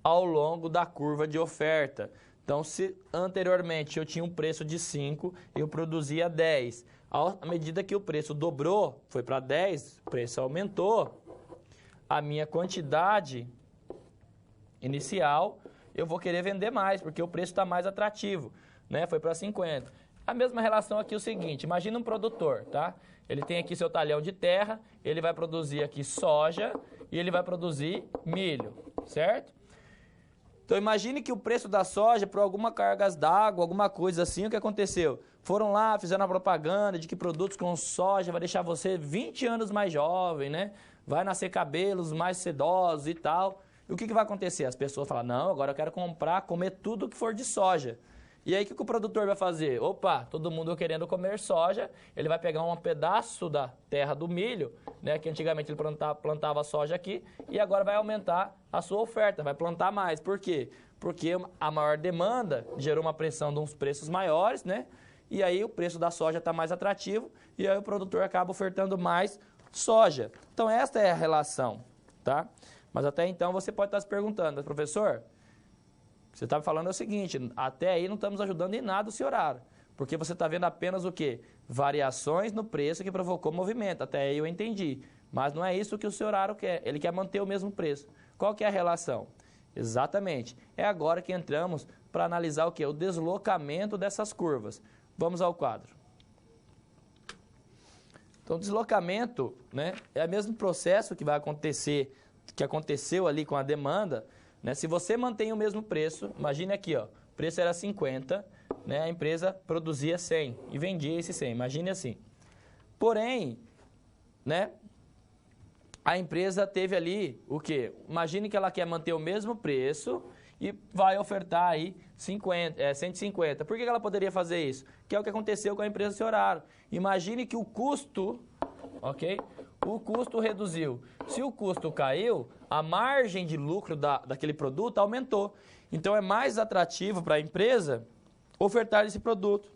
ao longo da curva de oferta. Então, se anteriormente eu tinha um preço de 5, eu produzia 10. À medida que o preço dobrou, foi para 10, o preço aumentou, a minha quantidade inicial, eu vou querer vender mais, porque o preço está mais atrativo, né? Foi para 50. A mesma relação aqui é o seguinte, imagina um produtor, tá? Ele tem aqui seu talhão de terra, ele vai produzir aqui soja e ele vai produzir milho, certo? Então, imagine que o preço da soja, por alguma cargas d'água, alguma coisa assim, o que aconteceu? Foram lá, fizeram a propaganda de que produtos com soja vai deixar você 20 anos mais jovem, né? Vai nascer cabelos mais sedosos e tal. E o que vai acontecer? As pessoas falam, não, agora eu quero comprar, comer tudo que for de soja. E aí, o que o produtor vai fazer? Opa, todo mundo querendo comer soja, ele vai pegar um pedaço da terra do milho, né, que antigamente ele plantava soja aqui, e agora vai aumentar a sua oferta, vai plantar mais. Por quê? Porque a maior demanda gerou uma pressão de uns preços maiores, né? E aí o preço da soja está mais atrativo, e aí o produtor acaba ofertando mais soja. Então, esta é a relação, tá? Mas até então você pode estar se perguntando, professor, você está falando o seguinte, até aí não estamos ajudando em nada o senhor Aro, porque você está vendo apenas o quê? Variações no preço que provocou movimento, até aí eu entendi. Mas não é isso que o senhor Aro quer, ele quer manter o mesmo preço. Qual que é a relação? Exatamente, é agora que entramos para analisar o quê? O deslocamento dessas curvas. Vamos ao quadro. Então, o deslocamento, né, é o mesmo processo que vai acontecer, que aconteceu ali com a demanda, né? Se você mantém o mesmo preço, imagine aqui, ó, o preço era 50, né, a empresa produzia 100 e vendia esse 100, imagine assim. Porém, né, a empresa teve ali o quê? Imagine que ela quer manter o mesmo preço e vai ofertar aí 150. Por que ela poderia fazer isso? Que é o que aconteceu com a empresa Senhor Aro. Imagine que o custo, ok? O custo reduziu. Se o custo caiu, a margem de lucro daquele produto aumentou. Então, é mais atrativo para a empresa ofertar esse produto.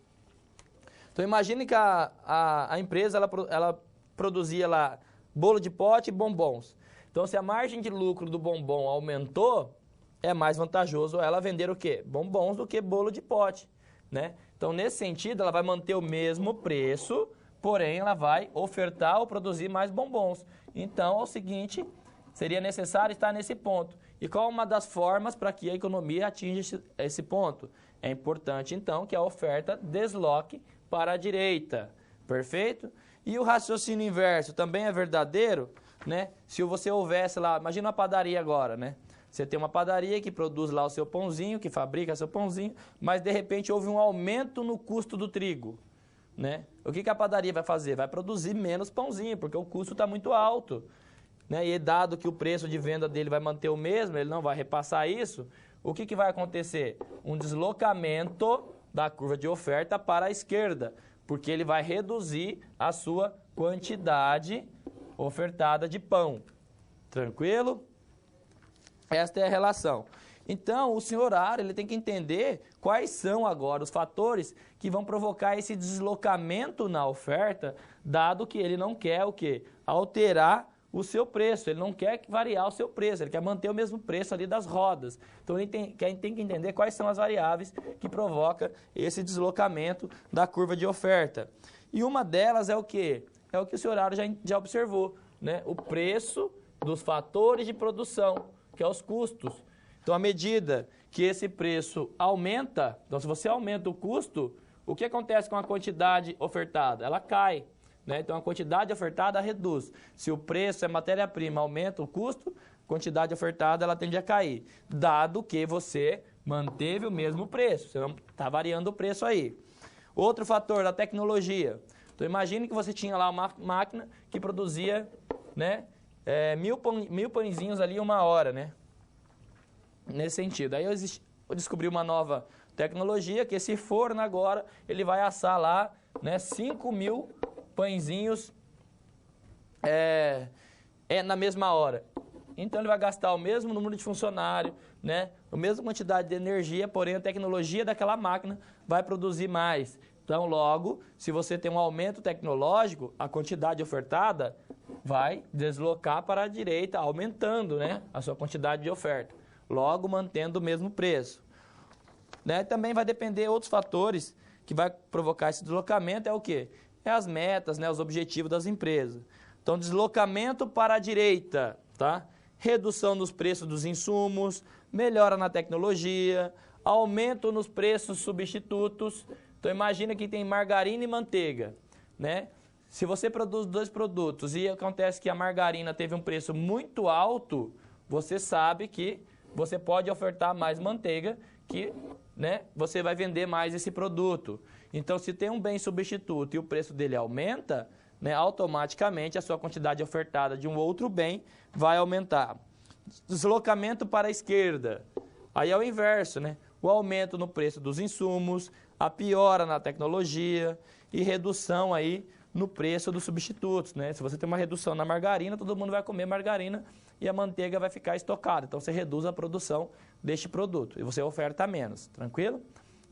Então, imagine que a empresa ela produzia lá bolo de pote e bombons. Então, se a margem de lucro do bombom aumentou, é mais vantajoso ela vender o quê? Bombons do que bolo de pote, né? Então, nesse sentido, ela vai manter o mesmo preço, porém, ela vai ofertar ou produzir mais bombons. Então, é o seguinte, seria necessário estar nesse ponto. E qual é uma das formas para que a economia atinja esse ponto? É importante, então, que a oferta desloque para a direita. Perfeito? E o raciocínio inverso também é verdadeiro, né? Se você houvesse lá, imagina uma padaria agora, né? Você tem uma padaria que produz lá o seu pãozinho, que fabrica seu pãozinho, mas de repente houve um aumento no custo do trigo, né? O que a padaria vai fazer? Vai produzir menos pãozinho, porque o custo está muito alto, né? E dado que o preço de venda dele vai manter o mesmo, ele não vai repassar isso, o que vai acontecer? Um deslocamento da curva de oferta para a esquerda, porque ele vai reduzir a sua quantidade ofertada de pão. Tranquilo? Esta é a relação. Então, o senhor horário ele tem que entender quais são agora os fatores que vão provocar esse deslocamento na oferta, dado que ele não quer o quê? Alterar o seu preço, ele não quer variar o seu preço, ele quer manter o mesmo preço ali das rodas. Então, ele tem que entender quais são as variáveis que provocam esse deslocamento da curva de oferta. E uma delas é o quê? É o que o senhor horário já observou, né? O preço dos fatores de produção, que é os custos. Então, à medida que esse preço aumenta, então se você aumenta o custo, o que acontece com a quantidade ofertada? Ela cai, né? Então, a quantidade ofertada reduz. Se o preço é matéria-prima, aumenta o custo, a quantidade ofertada ela tende a cair, dado que você manteve o mesmo preço, você não está variando o preço aí. Outro fator, da tecnologia. Então, imagine que você tinha lá uma máquina que produzia, né, 1.000 pãezinhos ali em 1 hora, né? Nesse sentido. Aí eu descobri uma nova tecnologia, que esse forno agora, ele vai assar lá, né, 5.000 pãezinhos na mesma hora. Então ele vai gastar o mesmo número de funcionário, né, a mesma quantidade de energia, porém a tecnologia daquela máquina vai produzir mais. Então, logo, se você tem um aumento tecnológico, a quantidade ofertada vai deslocar para a direita, aumentando, né, a sua quantidade de oferta. Logo, mantendo o mesmo preço. Né? Também vai depender de outros fatores que vai provocar esse deslocamento, é o quê? É as metas, né, os objetivos das empresas. Então, deslocamento para a direita, tá? Redução nos preços dos insumos, melhora na tecnologia, aumento nos preços substitutos. Então, imagina que tem margarina e manteiga, né? Se você produz 2 produtos e acontece que a margarina teve um preço muito alto, você sabe que você pode ofertar mais manteiga, que, né, você vai vender mais esse produto. Então, se tem um bem substituto e o preço dele aumenta, né, automaticamente a sua quantidade ofertada de um outro bem vai aumentar. Deslocamento para a esquerda. Aí é o inverso, né? O aumento no preço dos insumos, a piora na tecnologia e redução aí no preço dos substitutos, né? Se você tem uma redução na margarina, todo mundo vai comer margarina e a manteiga vai ficar estocada. Então, você reduz a produção deste produto e você oferta menos, tranquilo?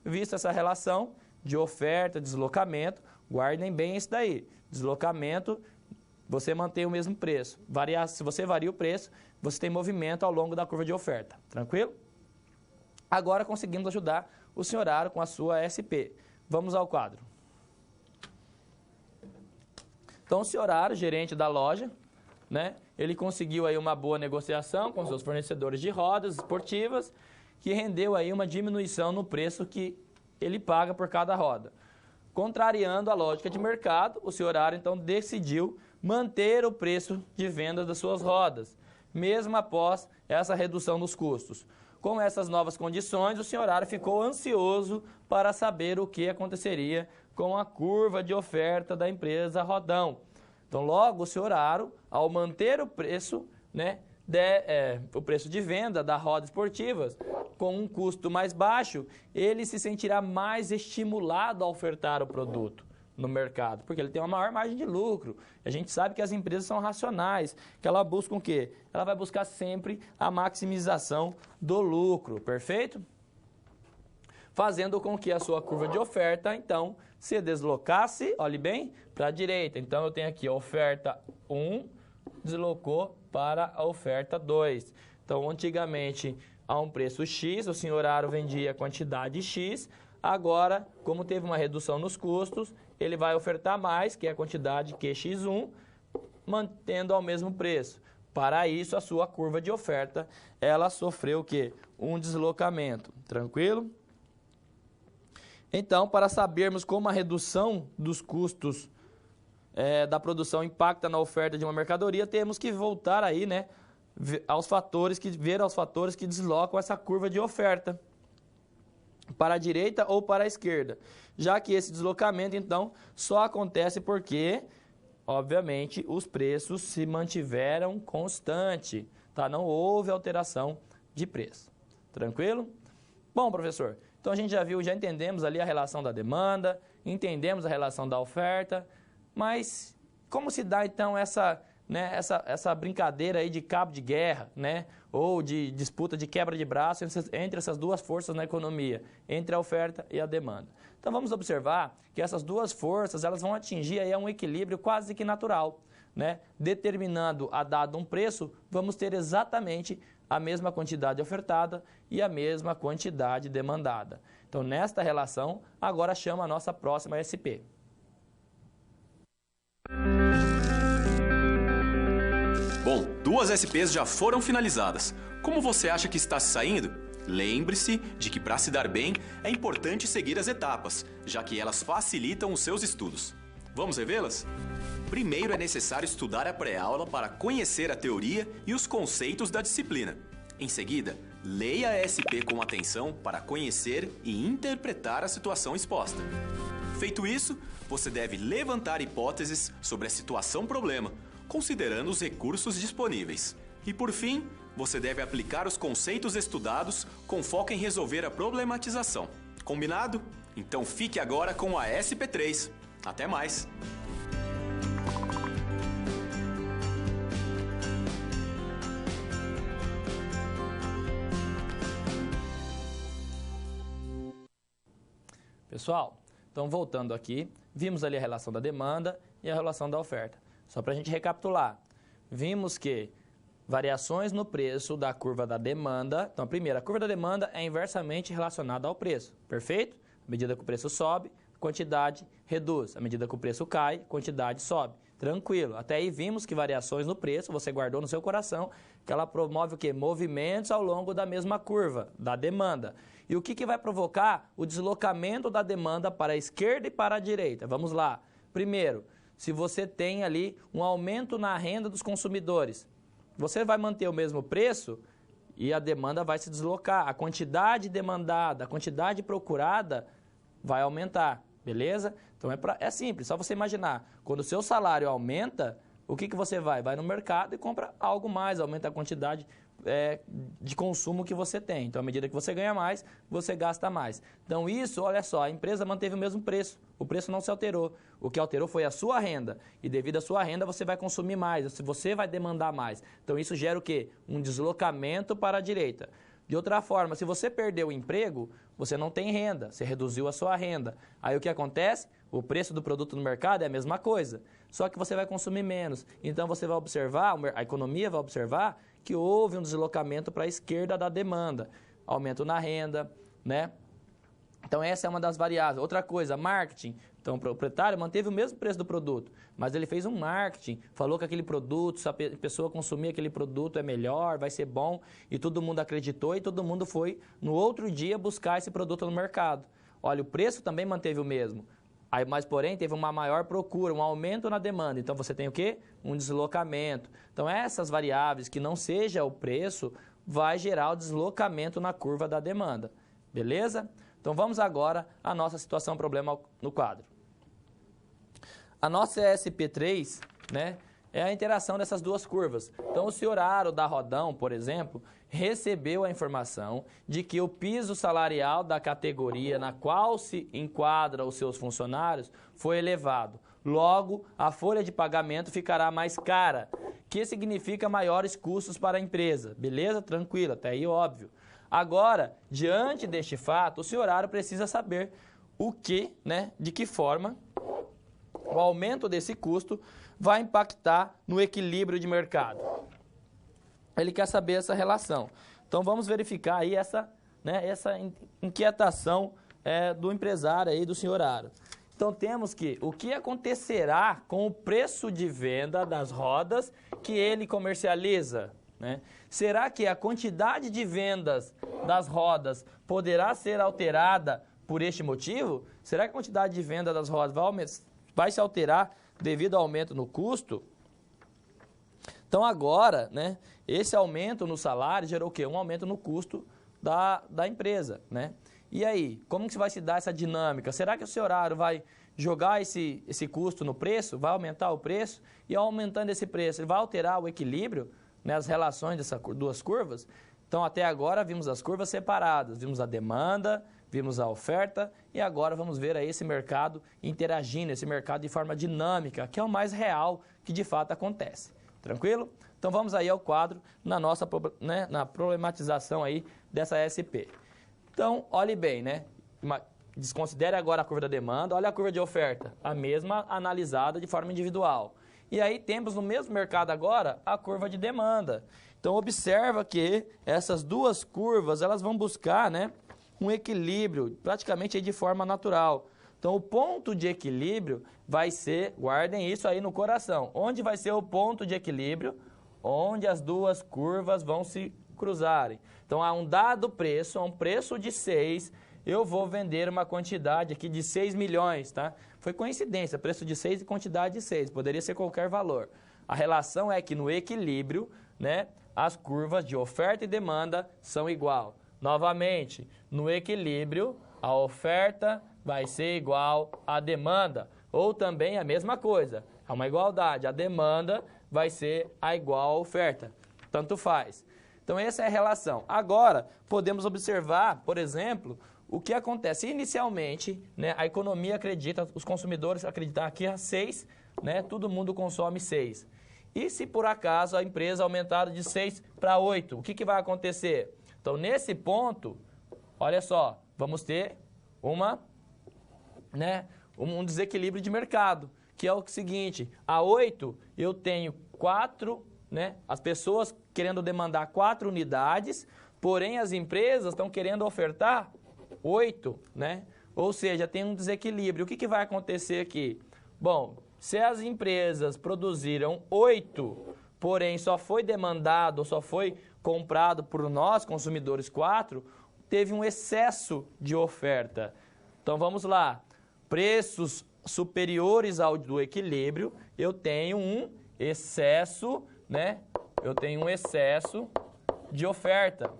Vista essa relação de oferta, deslocamento, guardem bem isso daí. Deslocamento, você mantém o mesmo preço. Se você varia o preço, você tem movimento ao longo da curva de oferta, tranquilo? Agora conseguimos ajudar o senhor horário com a sua SP. Vamos ao quadro. Então, o senhor horário, gerente da loja, né, ele conseguiu aí uma boa negociação com seus fornecedores de rodas esportivas, que rendeu aí uma diminuição no preço que ele paga por cada roda. Contrariando a lógica de mercado, o senhor horário, então, decidiu manter o preço de venda das suas rodas, mesmo após essa redução dos custos. Com essas novas condições, o senhor horário ficou ansioso para saber o que aconteceria com a curva de oferta da empresa Rodão. Então, logo, o senhor horário, ao manter o preço, né, o preço de venda da roda esportivas com um custo mais baixo, ele se sentirá mais estimulado a ofertar o produto no mercado, porque ele tem uma maior margem de lucro. A gente sabe que as empresas são racionais, que ela busca o quê? Ela vai buscar sempre a maximização do lucro, perfeito? Fazendo com que a sua curva de oferta, então, se deslocasse, olhe bem, para a direita. Então, eu tenho aqui a oferta 1, deslocou para a oferta 2. Então, antigamente, a um preço X, o senhor horário vendia a quantidade X. Agora, como teve uma redução nos custos, ele vai ofertar mais, que é a quantidade QX1, mantendo ao mesmo preço. Para isso, a sua curva de oferta, ela sofreu o quê? Um deslocamento. Tranquilo? Então, para sabermos como a redução dos custos da produção impacta na oferta de uma mercadoria, temos que voltar aí, né, ver aos fatores que deslocam essa curva de oferta para a direita ou para a esquerda, já que esse deslocamento, então, só acontece porque, obviamente, os preços se mantiveram constantes, tá? Não houve alteração de preço. Tranquilo? Bom, professor, então a gente já entendemos ali a relação da demanda, entendemos a relação da oferta, mas como se dá, então, essa né, essa brincadeira aí de cabo de guerra, né, ou de disputa de quebra de braço entre essas duas forças na economia, entre a oferta e a demanda. Então vamos observar que essas duas forças elas vão atingir aí um equilíbrio quase que natural, né? Determinando a dado um preço, vamos ter exatamente a mesma quantidade ofertada e a mesma quantidade demandada. Então nesta relação, agora chama a nossa próxima SP. Bom, 2 SPs já foram finalizadas. Como você acha que está se saindo? Lembre-se de que para se dar bem é importante seguir as etapas, já que elas facilitam os seus estudos. Vamos revê-las? Primeiro é necessário estudar a pré-aula para conhecer a teoria e os conceitos da disciplina. Em seguida, leia a SP com atenção para conhecer e interpretar a situação exposta. Feito isso, você deve levantar hipóteses sobre a situação-problema, considerando os recursos disponíveis. E por fim, você deve aplicar os conceitos estudados com foco em resolver a problematização. Combinado? Então fique agora com a SP3. Até mais! Pessoal, então voltando aqui, vimos ali a relação da demanda e a relação da oferta. Só para a gente recapitular, vimos que variações no preço da curva da demanda. Então, a primeira, a curva da demanda é inversamente relacionada ao preço, perfeito? À medida que o preço sobe, a quantidade reduz. À medida que o preço cai, a quantidade sobe. Tranquilo. Até aí vimos que variações no preço, você guardou no seu coração, que ela promove o quê? Movimentos ao longo da mesma curva, da demanda. E o que vai provocar? O deslocamento da demanda para a esquerda e para a direita. Vamos lá. Primeiro, se você tem ali um aumento na renda dos consumidores, você vai manter o mesmo preço e a demanda vai se deslocar. A quantidade demandada, a quantidade procurada vai aumentar, beleza? Então é simples, só você imaginar. Quando o seu salário aumenta, o que você vai? Vai no mercado e compra algo mais, aumenta a quantidade de consumo que você tem. Então, à medida que você ganha mais, você gasta mais. Então, isso, olha só, a empresa manteve o mesmo preço. O preço não se alterou. O que alterou foi a sua renda. E devido à sua renda, você vai consumir mais, você vai demandar mais. Então, isso gera o quê? Um deslocamento para a direita. De outra forma, se você perdeu o emprego, você não tem renda, você reduziu a sua renda. Aí o que acontece? O preço do produto no mercado é a mesma coisa, só que você vai consumir menos. Então você vai observar, a economia vai observar que houve um deslocamento para a esquerda da demanda, aumento na renda, né? Então essa é uma das variáveis. Outra coisa, marketing. Então o proprietário manteve o mesmo preço do produto, mas ele fez um marketing, falou que aquele produto, se a pessoa consumir aquele produto é melhor, vai ser bom, e todo mundo acreditou e todo mundo foi no outro dia buscar esse produto no mercado. Olha, o preço também manteve o mesmo, mas porém teve uma maior procura, um aumento na demanda. Então você tem o quê? Um deslocamento. Então essas variáveis que não seja o preço, vai gerar o deslocamento na curva da demanda. Beleza? Então vamos agora à nossa situação problema no quadro. A nossa SP3, né, é a interação dessas duas curvas. Então o senhor Aro da Rodão, por exemplo, recebeu a informação de que o piso salarial da categoria na qual se enquadra os seus funcionários foi elevado. Logo, a folha de pagamento ficará mais cara, que significa maiores custos para a empresa. Beleza? Tranquilo, até aí óbvio. Agora, diante deste fato, o senhor Aro precisa saber o que, né, de que forma o aumento desse custo vai impactar no equilíbrio de mercado. Ele quer saber essa relação. Então, vamos verificar aí essa inquietação do empresário aí, do senhor Aro. Então, temos que o que acontecerá com o preço de venda das rodas que ele comercializa, né? Será que a quantidade de vendas das rodas poderá ser alterada por este motivo? Será que a quantidade de venda das rodas vai se alterar devido ao aumento no custo? Então agora, né, esse aumento no salário gerou o quê? Um aumento no custo da empresa, né? E aí, como que vai se dar essa dinâmica? Será que o senhor Aro vai jogar esse custo no preço? Vai aumentar o preço? E aumentando esse preço, ele vai alterar o equilíbrio, né, as relações dessas duas curvas? Então até agora vimos as curvas separadas, vimos a demanda, vimos a oferta e agora vamos ver aí esse mercado interagindo, esse mercado de forma dinâmica, que é o mais real que de fato acontece. Tranquilo? Então vamos aí ao quadro na nossa, né, na problematização aí dessa SP. Então, olhe bem, né? Desconsidere agora a curva da demanda, olha a curva de oferta, a mesma analisada de forma individual. E aí temos no mesmo mercado agora a curva de demanda. Então observa que essas duas curvas, elas vão buscar, né, um equilíbrio praticamente aí de forma natural. Então o ponto de equilíbrio vai ser, guardem isso aí no coração, onde vai ser o ponto de equilíbrio? Onde as duas curvas vão se cruzarem. Então há um dado preço, a um preço de 6, eu vou vender uma quantidade aqui de 6 milhões, tá? Foi coincidência, preço de 6 e quantidade de 6, poderia ser qualquer valor. A relação é que no equilíbrio, né, as curvas de oferta e demanda são igual. Novamente, no equilíbrio, a oferta vai ser igual à demanda. Ou também a mesma coisa, é uma igualdade, a demanda vai ser a igual à oferta. Tanto faz. Então essa é a relação. Agora, podemos observar, por exemplo, o que acontece inicialmente, né, a economia acredita, os consumidores acreditam que a 6, né, todo mundo consome 6. E se por acaso a empresa aumentar de 6 para 8, o que vai acontecer? Então nesse ponto, olha só, vamos ter um desequilíbrio de mercado, que é o seguinte, a 8 eu tenho 4, né, as pessoas querendo demandar 4 unidades, porém as empresas estão querendo ofertar 8, né? Ou seja, tem um desequilíbrio. O que vai acontecer aqui? Bom, se as empresas produziram 8, porém só foi demandado, só foi comprado por nós, consumidores, 4, teve um excesso de oferta. Então vamos lá, preços superiores ao do equilíbrio, eu tenho um excesso, né? Eu tenho um excesso de oferta.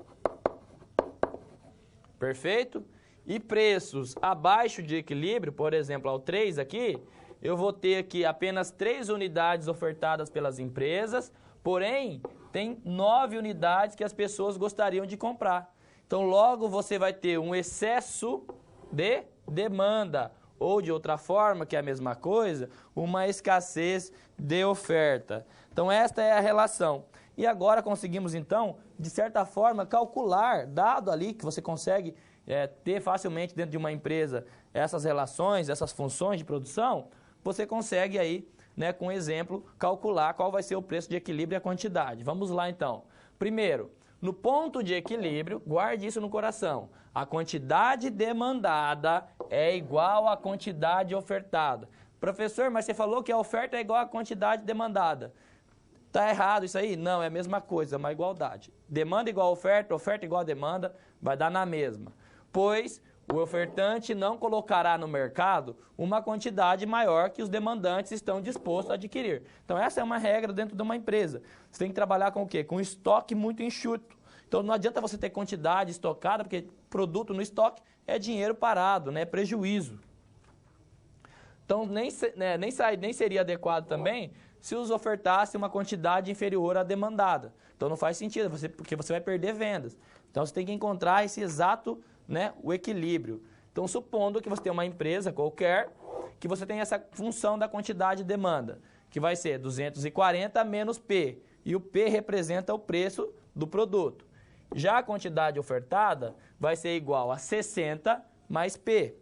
Perfeito? E preços abaixo de equilíbrio, por exemplo, ao 3 aqui, eu vou ter aqui apenas 3 unidades ofertadas pelas empresas, porém, tem 9 unidades que as pessoas gostariam de comprar. Então, logo você vai ter um excesso de demanda, ou de outra forma, que é a mesma coisa, uma escassez de oferta. Então, esta é a relação. E agora conseguimos, então, de certa forma, calcular, dado ali que você consegue ter facilmente dentro de uma empresa essas relações, essas funções de produção, você consegue aí, né, com exemplo, calcular qual vai ser o preço de equilíbrio e a quantidade. Vamos lá, então. Primeiro, no ponto de equilíbrio, guarde isso no coração. A quantidade demandada é igual à quantidade ofertada. Professor, mas você falou que a oferta é igual à quantidade demandada. Está errado isso aí? Não, é a mesma coisa, é uma igualdade. Demanda igual a oferta igual a demanda, vai dar na mesma. Pois o ofertante não colocará no mercado uma quantidade maior que os demandantes estão dispostos a adquirir. Então essa é uma regra dentro de uma empresa. Você tem que trabalhar com o quê? Com estoque muito enxuto. Então não adianta você ter quantidade estocada, porque produto no estoque é dinheiro parado, né? É prejuízo. Então nem seria adequado também se os ofertassem uma quantidade inferior à demandada. Então não faz sentido, porque você vai perder vendas. Então você tem que encontrar esse exato, né, o equilíbrio. Então supondo que você tem uma empresa qualquer, que você tem essa função da quantidade de demanda, que vai ser 240 menos P. E o P representa o preço do produto. Já a quantidade ofertada vai ser igual a 60 mais P.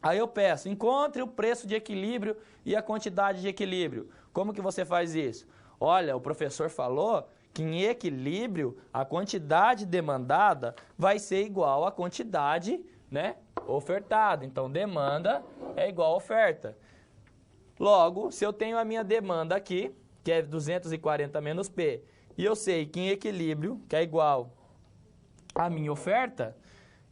Aí eu peço, encontre o preço de equilíbrio e a quantidade de equilíbrio. Como que você faz isso? Olha, o professor falou que em equilíbrio a quantidade demandada vai ser igual à quantidade, né, ofertada. Então, demanda é igual a oferta. Logo, se eu tenho a minha demanda aqui, que é 240 menos P, e eu sei que em equilíbrio, que é igual à minha oferta,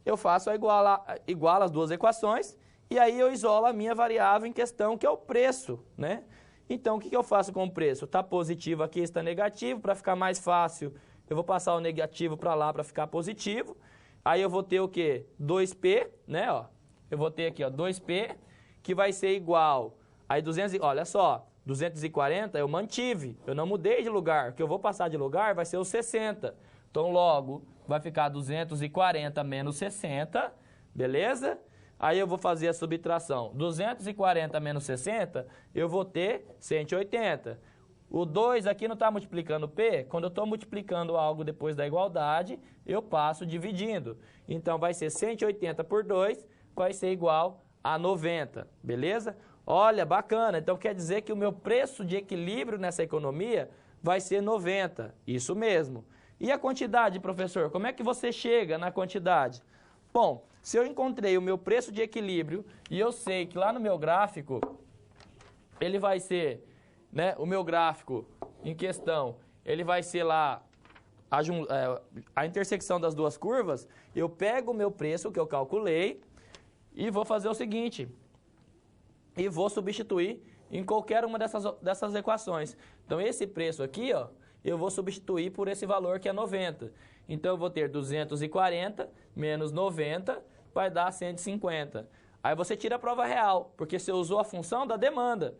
eu faço igual as duas equações, e aí eu isolo a minha variável em questão, que é o preço, né? Então, o que eu faço com o preço? Está positivo aqui, está negativo. Para ficar mais fácil, eu vou passar o negativo para lá para ficar positivo. Aí eu vou ter o quê? 2P, né? Ó, eu vou ter aqui, ó, 2P, que vai ser igual. Aí olha só, 240 eu mantive, eu não mudei de lugar. O que eu vou passar de lugar vai ser o 60. Então, logo, vai ficar 240 menos 60, beleza? Aí eu vou fazer a subtração. 240 menos 60, eu vou ter 180. O 2 aqui não está multiplicando P? Quando eu estou multiplicando algo depois da igualdade, eu passo dividindo. Então, vai ser 180 por 2, vai ser igual a 90, beleza? Olha, bacana. Então, quer dizer que o meu preço de equilíbrio nessa economia vai ser 90. Isso mesmo. E a quantidade, professor? Como é que você chega na quantidade? Bom, se eu encontrei o meu preço de equilíbrio e eu sei que lá no meu gráfico, ele vai ser, né, o meu gráfico em questão, ele vai ser lá a intersecção das duas curvas, eu pego o meu preço que eu calculei e vou fazer o seguinte, e vou substituir em qualquer uma dessas equações. Então, esse preço aqui, ó, eu vou substituir por esse valor que é 90. Então, eu vou ter 240 menos 90, vai dar 150. Aí você tira a prova real, porque você usou a função da demanda.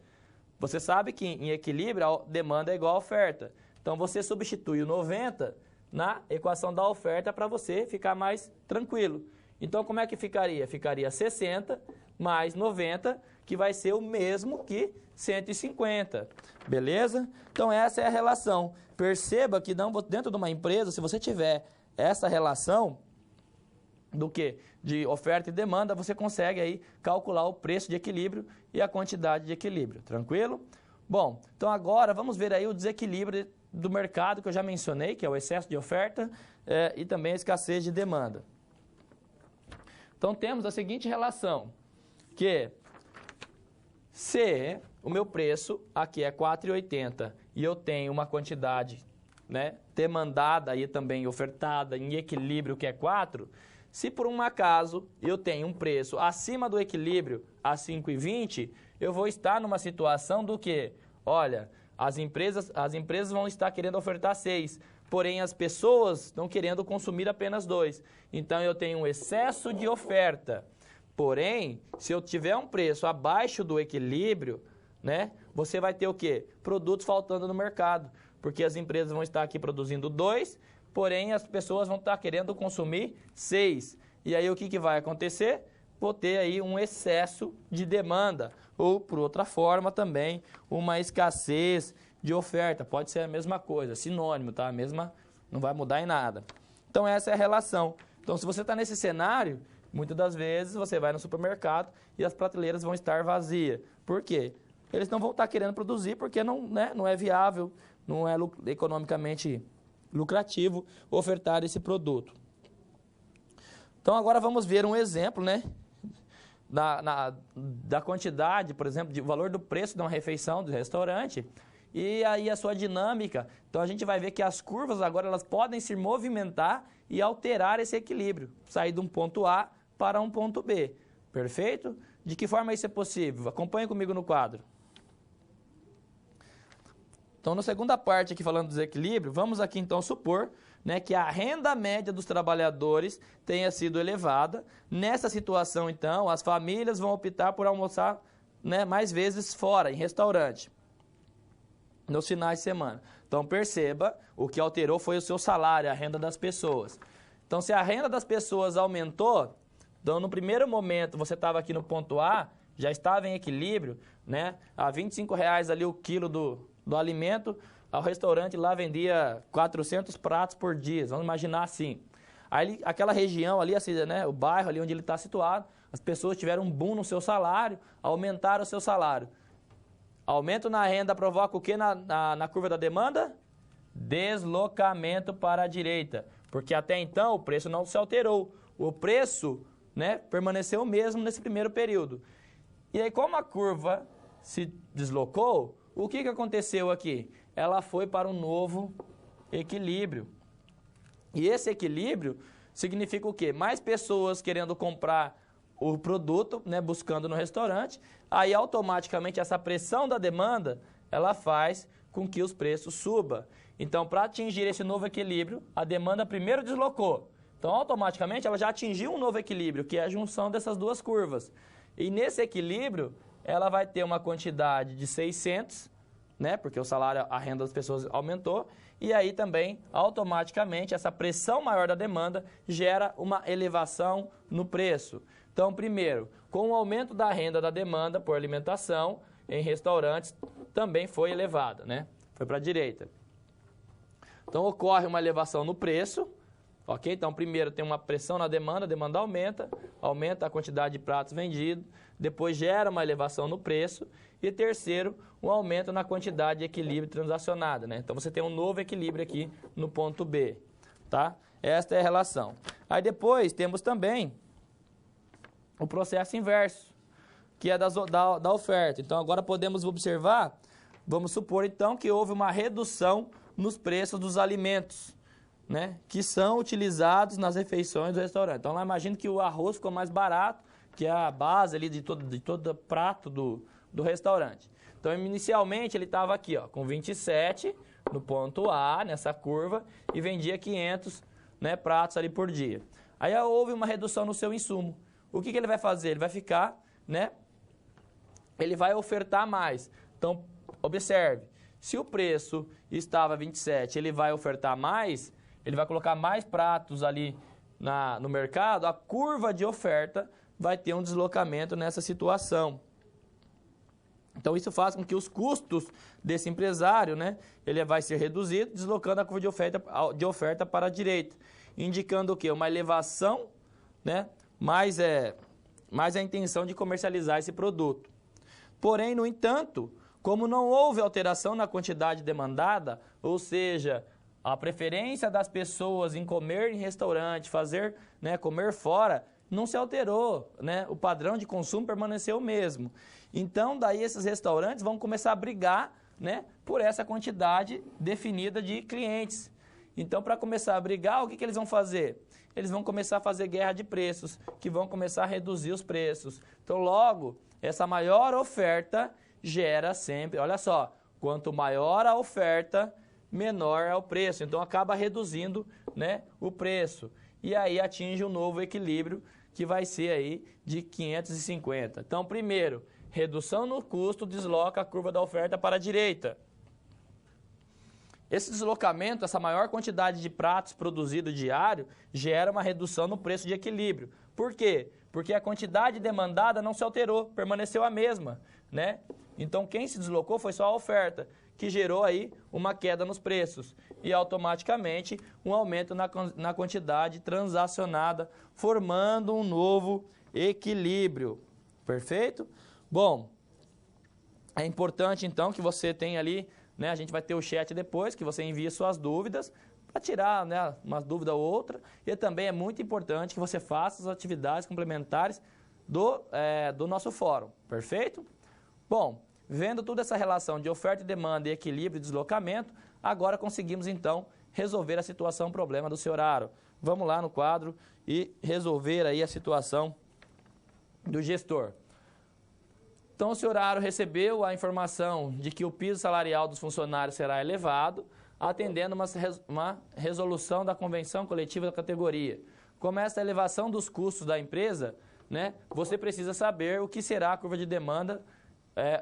Você sabe que em equilíbrio a demanda é igual à oferta. Então, você substitui o 90 na equação da oferta para você ficar mais tranquilo. Então, como é que ficaria? Ficaria 60 mais 90, que vai ser o mesmo que 150. Beleza? Então, essa é a relação. Perceba que dentro de uma empresa, se você tiver essa relação do que? De oferta e demanda, você consegue aí calcular o preço de equilíbrio e a quantidade de equilíbrio. Tranquilo? Bom, então agora vamos ver aí o desequilíbrio do mercado que eu já mencionei, que é o excesso de oferta e também a escassez de demanda. Então temos a seguinte relação, que se o meu preço aqui é 4,80 e eu tenho uma quantidade, né, demandada e também ofertada em equilíbrio que é 4, se por um acaso eu tenho um preço acima do equilíbrio a 5,20, eu vou estar numa situação do que, olha, as empresas vão estar querendo ofertar 6, porém as pessoas estão querendo consumir apenas 2. Então eu tenho um excesso de oferta. Porém, se eu tiver um preço abaixo do equilíbrio, né, você vai ter o quê? Produtos faltando no mercado, porque as empresas vão estar aqui produzindo 2, porém as pessoas vão estar querendo consumir 6. E aí o que vai acontecer? Vou ter aí um excesso de demanda, ou por outra forma também, uma escassez de oferta. Pode ser a mesma coisa, sinônimo, tá? Não vai mudar em nada. Então essa é a relação. Então se você está nesse cenário, muitas das vezes você vai no supermercado e as prateleiras vão estar vazias. Por quê? Eles não vão estar querendo produzir porque não é viável, não é economicamente lucrativo ofertar esse produto. Então agora vamos ver um exemplo, né, da quantidade, por exemplo, de valor do preço de uma refeição do restaurante e aí a sua dinâmica. Então a gente vai ver que as curvas agora elas podem se movimentar e alterar esse equilíbrio, sair de um ponto A para um ponto B. Perfeito? De que forma isso é possível? Acompanhe comigo no quadro. Então, na segunda parte aqui falando do desequilíbrio, vamos aqui então supor, né, que a renda média dos trabalhadores tenha sido elevada. Nessa situação, então, as famílias vão optar por almoçar, né, mais vezes fora, em restaurante, nos finais de semana. Então, perceba, o que alterou foi o seu salário, a renda das pessoas. Então, se a renda das pessoas aumentou, então, no primeiro momento, você estava aqui no ponto A, já estava em equilíbrio, né, a R$ 25,00 ali o quilo do alimento, o restaurante lá vendia 400 pratos por dia, vamos imaginar assim. Aí aquela região ali, assim, né, o bairro ali onde ele está situado, as pessoas tiveram um boom no seu salário, aumentaram o seu salário. Aumento na renda provoca o que na curva da demanda? Deslocamento para a direita, porque até então o preço não se alterou, o preço, né, permaneceu o mesmo nesse primeiro período. E aí como a curva se deslocou, o que aconteceu aqui? Ela foi para um novo equilíbrio. E esse equilíbrio significa o quê? Mais pessoas querendo comprar o produto, né, buscando no restaurante. Aí, automaticamente, essa pressão da demanda, ela faz com que os preços subam. Então, para atingir esse novo equilíbrio, a demanda primeiro deslocou. Então, automaticamente, ela já atingiu um novo equilíbrio, que é a junção dessas duas curvas. E nesse equilíbrio, ela vai ter uma quantidade de 600, né, porque o salário, a renda das pessoas aumentou, e aí também, automaticamente, essa pressão maior da demanda gera uma elevação no preço. Então, primeiro, com o aumento da renda da demanda por alimentação, em restaurantes, também foi elevada, né? foi para a direita. Então, ocorre uma elevação no preço, ok? Então, primeiro tem uma pressão na demanda, a demanda aumenta a quantidade de pratos vendidos, depois gera uma elevação no preço, e terceiro, um aumento na quantidade de equilíbrio transacionada, né? Então, você tem um novo equilíbrio aqui no ponto B, tá? Esta é a relação. Aí depois temos também o processo inverso, que é da oferta. Então, agora podemos observar, vamos supor então que houve uma redução nos preços dos alimentos, né, que são utilizados nas refeições do restaurante. Então, lá imagina que o arroz ficou mais barato, que é a base ali de todo prato do restaurante. Então, inicialmente, ele estava aqui, ó, com 27 no ponto A, nessa curva, e vendia 500, né, pratos ali por dia. Aí houve uma redução no seu insumo. O que ele vai fazer? Ele vai ficar, né, ele vai ofertar mais. Então, observe, se o preço estava 27, ele vai ofertar mais, ele vai colocar mais pratos ali no mercado, a curva de oferta vai ter um deslocamento nessa situação. Então, isso faz com que os custos desse empresário, né, ele vai ser reduzido, deslocando a curva de oferta para a direita, indicando o quê? Uma elevação, né, mais a intenção de comercializar esse produto. Porém, no entanto, como não houve alteração na quantidade demandada, ou seja, a preferência das pessoas em comer em restaurante, comer fora, não se alterou, né? O padrão de consumo permaneceu o mesmo. Então, daí esses restaurantes vão começar a brigar, né, por essa quantidade definida de clientes. Então, para começar a brigar, o que eles vão fazer? Eles vão começar a fazer guerra de preços, que vão começar a reduzir os preços. Então, logo, essa maior oferta gera sempre, olha só, quanto maior a oferta, menor é o preço. Então, acaba reduzindo, né, o preço. E aí atinge um novo equilíbrio, que vai ser aí de 550. Então, primeiro, redução no custo desloca a curva da oferta para a direita. Esse deslocamento, essa maior quantidade de pratos produzidos diário, gera uma redução no preço de equilíbrio. Por quê? Porque a quantidade demandada não se alterou, permaneceu a mesma, né? Então, quem se deslocou foi só a oferta, que gerou aí uma queda nos preços e automaticamente um aumento na quantidade transacionada, formando um novo equilíbrio. Perfeito? Bom, é importante então que você tenha ali, né, a gente vai ter o chat depois, que você envie suas dúvidas, para tirar, né, uma dúvida ou outra, e também é muito importante que você faça as atividades complementares do nosso fórum. Perfeito? Bom, vendo toda essa relação de oferta e demanda e equilíbrio e deslocamento, agora conseguimos, então, resolver a situação, problema do senhor Aro. Vamos lá no quadro e resolver aí a situação do gestor. Então, o senhor Aro recebeu a informação de que o piso salarial dos funcionários será elevado, atendendo uma resolução da convenção coletiva da categoria. Como essa elevação dos custos da empresa, né, você precisa saber o que será a curva de demanda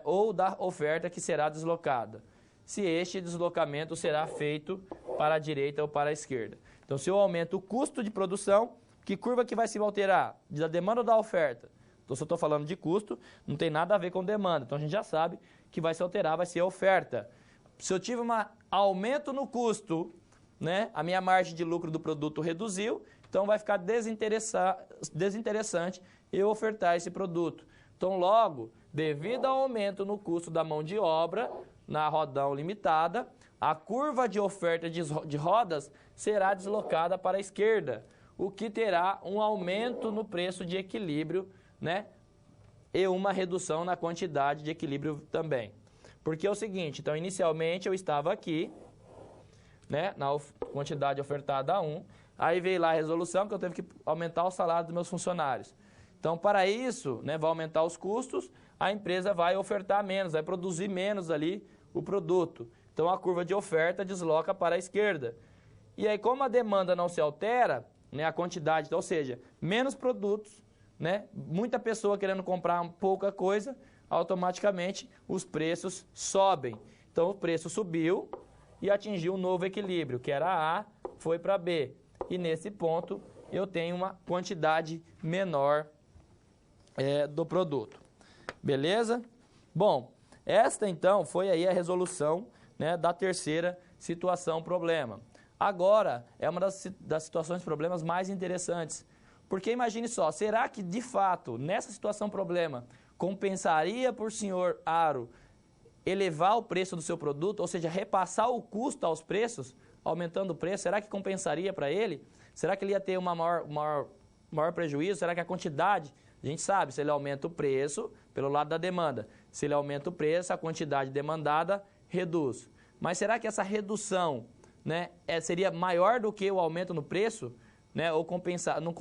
ou da oferta que será deslocada, se este deslocamento será feito para a direita ou para a esquerda. Então, se eu aumento o custo de produção, que curva que vai se alterar? Da demanda ou da oferta? Então, se eu estou falando de custo, não tem nada a ver com demanda. Então, a gente já sabe que vai se alterar, vai ser a oferta. Se eu tive um aumento no custo, né, a minha margem de lucro do produto reduziu, então vai ficar desinteressante eu ofertar esse produto. Então, logo, devido ao aumento no custo da mão de obra, na rodão limitada, a curva de oferta de rodas será deslocada para a esquerda, o que terá um aumento no preço de equilíbrio, né? E uma redução na quantidade de equilíbrio também. Porque é o seguinte, então, inicialmente eu estava aqui, né, na quantidade ofertada a 1, aí veio lá a resolução que eu teve que aumentar o salário dos meus funcionários. Então, para isso, né, vai aumentar os custos, a empresa vai ofertar menos, vai produzir menos ali o produto. Então, a curva de oferta desloca para a esquerda. E aí, como a demanda não se altera, né, a quantidade, ou seja, menos produtos, né, muita pessoa querendo comprar pouca coisa, automaticamente os preços sobem. Então, o preço subiu e atingiu um novo equilíbrio, que era A, foi para B. E nesse ponto, eu tenho uma quantidade menor do produto. Beleza? Bom, esta então foi aí a resolução, né, da terceira situação problema. Agora, é uma das situações problemas mais interessantes. Porque imagine só, será que de fato, nessa situação problema, compensaria por senhor Aro elevar o preço do seu produto, ou seja, repassar o custo aos preços, aumentando o preço? Será que compensaria para ele? Será que ele ia ter um maior prejuízo? Será que a quantidade, a gente sabe, se ele aumenta o preço pelo lado da demanda, se ele aumenta o preço, a quantidade demandada reduz. Mas será que essa redução, né, seria maior do que o aumento no preço? Né, ou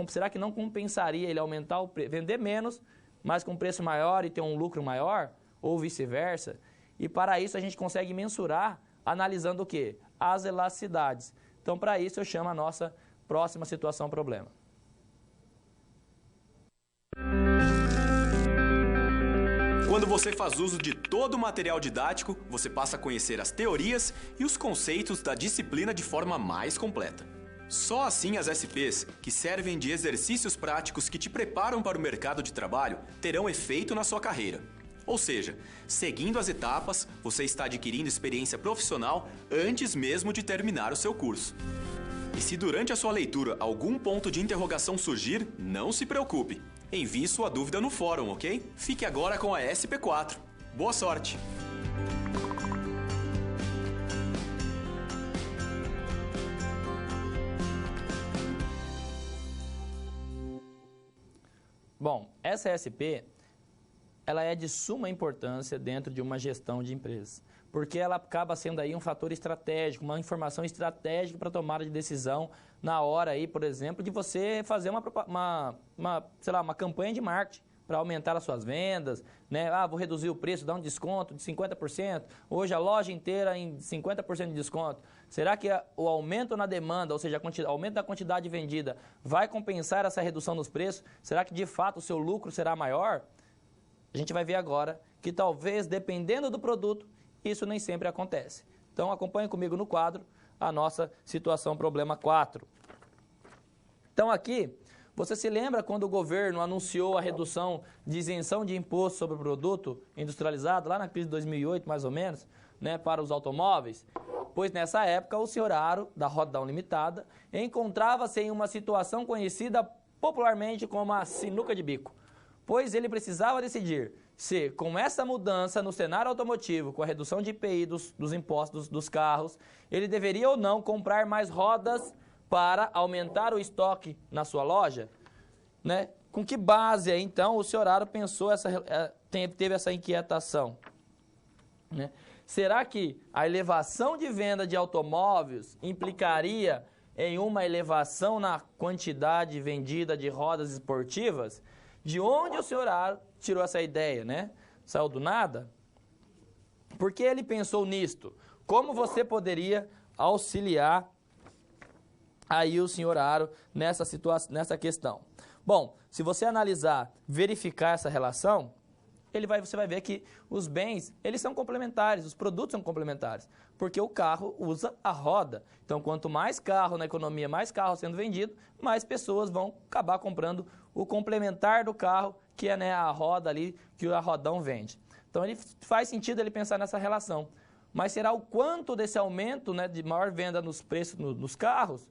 será que não compensaria ele aumentar o preço, vender menos, mas com preço maior e ter um lucro maior? Ou vice-versa? E para isso a gente consegue mensurar analisando o quê? As elasticidades. Então, para isso eu chamo a nossa próxima situação problema. Quando você faz uso de todo o material didático, você passa a conhecer as teorias e os conceitos da disciplina de forma mais completa. Só assim as SPs, que servem de exercícios práticos que te preparam para o mercado de trabalho, terão efeito na sua carreira. Ou seja, seguindo as etapas, você está adquirindo experiência profissional antes mesmo de terminar o seu curso. E se durante a sua leitura algum ponto de interrogação surgir, não se preocupe. Envie sua dúvida no fórum, ok? Fique agora com a SP4. Boa sorte! Bom, essa SP, ela é de suma importância dentro de uma gestão de empresas, porque ela acaba sendo aí um fator estratégico, uma informação estratégica para tomada de decisão na hora aí, por exemplo, de você fazer uma campanha de marketing para aumentar as suas vendas, né? Vou reduzir o preço, dar um desconto de 50%, hoje a loja inteira em 50% de desconto. Será que o aumento na demanda, ou seja, o aumento da quantidade vendida, vai compensar essa redução nos preços? Será que de fato o seu lucro será maior? A gente vai ver agora que talvez, dependendo do produto, isso nem sempre acontece. Então, acompanhe comigo no quadro a nossa situação problema 4. Então, aqui, você se lembra quando o governo anunciou a redução de isenção de imposto sobre o produto industrializado, lá na crise de 2008, mais ou menos, né, para os automóveis? Pois nessa época, o senhor Aro, da Rotterdam Limitada, encontrava-se em uma situação conhecida popularmente como a sinuca de bico, pois ele precisava decidir se, com essa mudança no cenário automotivo, com a redução de IPI dos impostos dos carros, ele deveria ou não comprar mais rodas para aumentar o estoque na sua loja, né? Com que base aí, então, o senhor Aro pensou teve essa inquietação, né? Será que a elevação de venda de automóveis implicaria em uma elevação na quantidade vendida de rodas esportivas? De onde o senhor Aro tirou essa ideia, né? Saiu do nada? Por que ele pensou nisto? Como você poderia auxiliar aí o senhor Aro nessa questão? Bom, se você analisar, verificar essa relação, você vai ver que os bens, eles são complementares, os produtos são complementares, porque o carro usa a roda. Então, quanto mais carro na economia, mais carro sendo vendido, mais pessoas vão acabar comprando o complementar do carro, que é, né, a roda ali que a Rotterdam vende. Então, faz sentido ele pensar nessa relação. Mas será o quanto desse aumento, né, de maior venda nos preços nos carros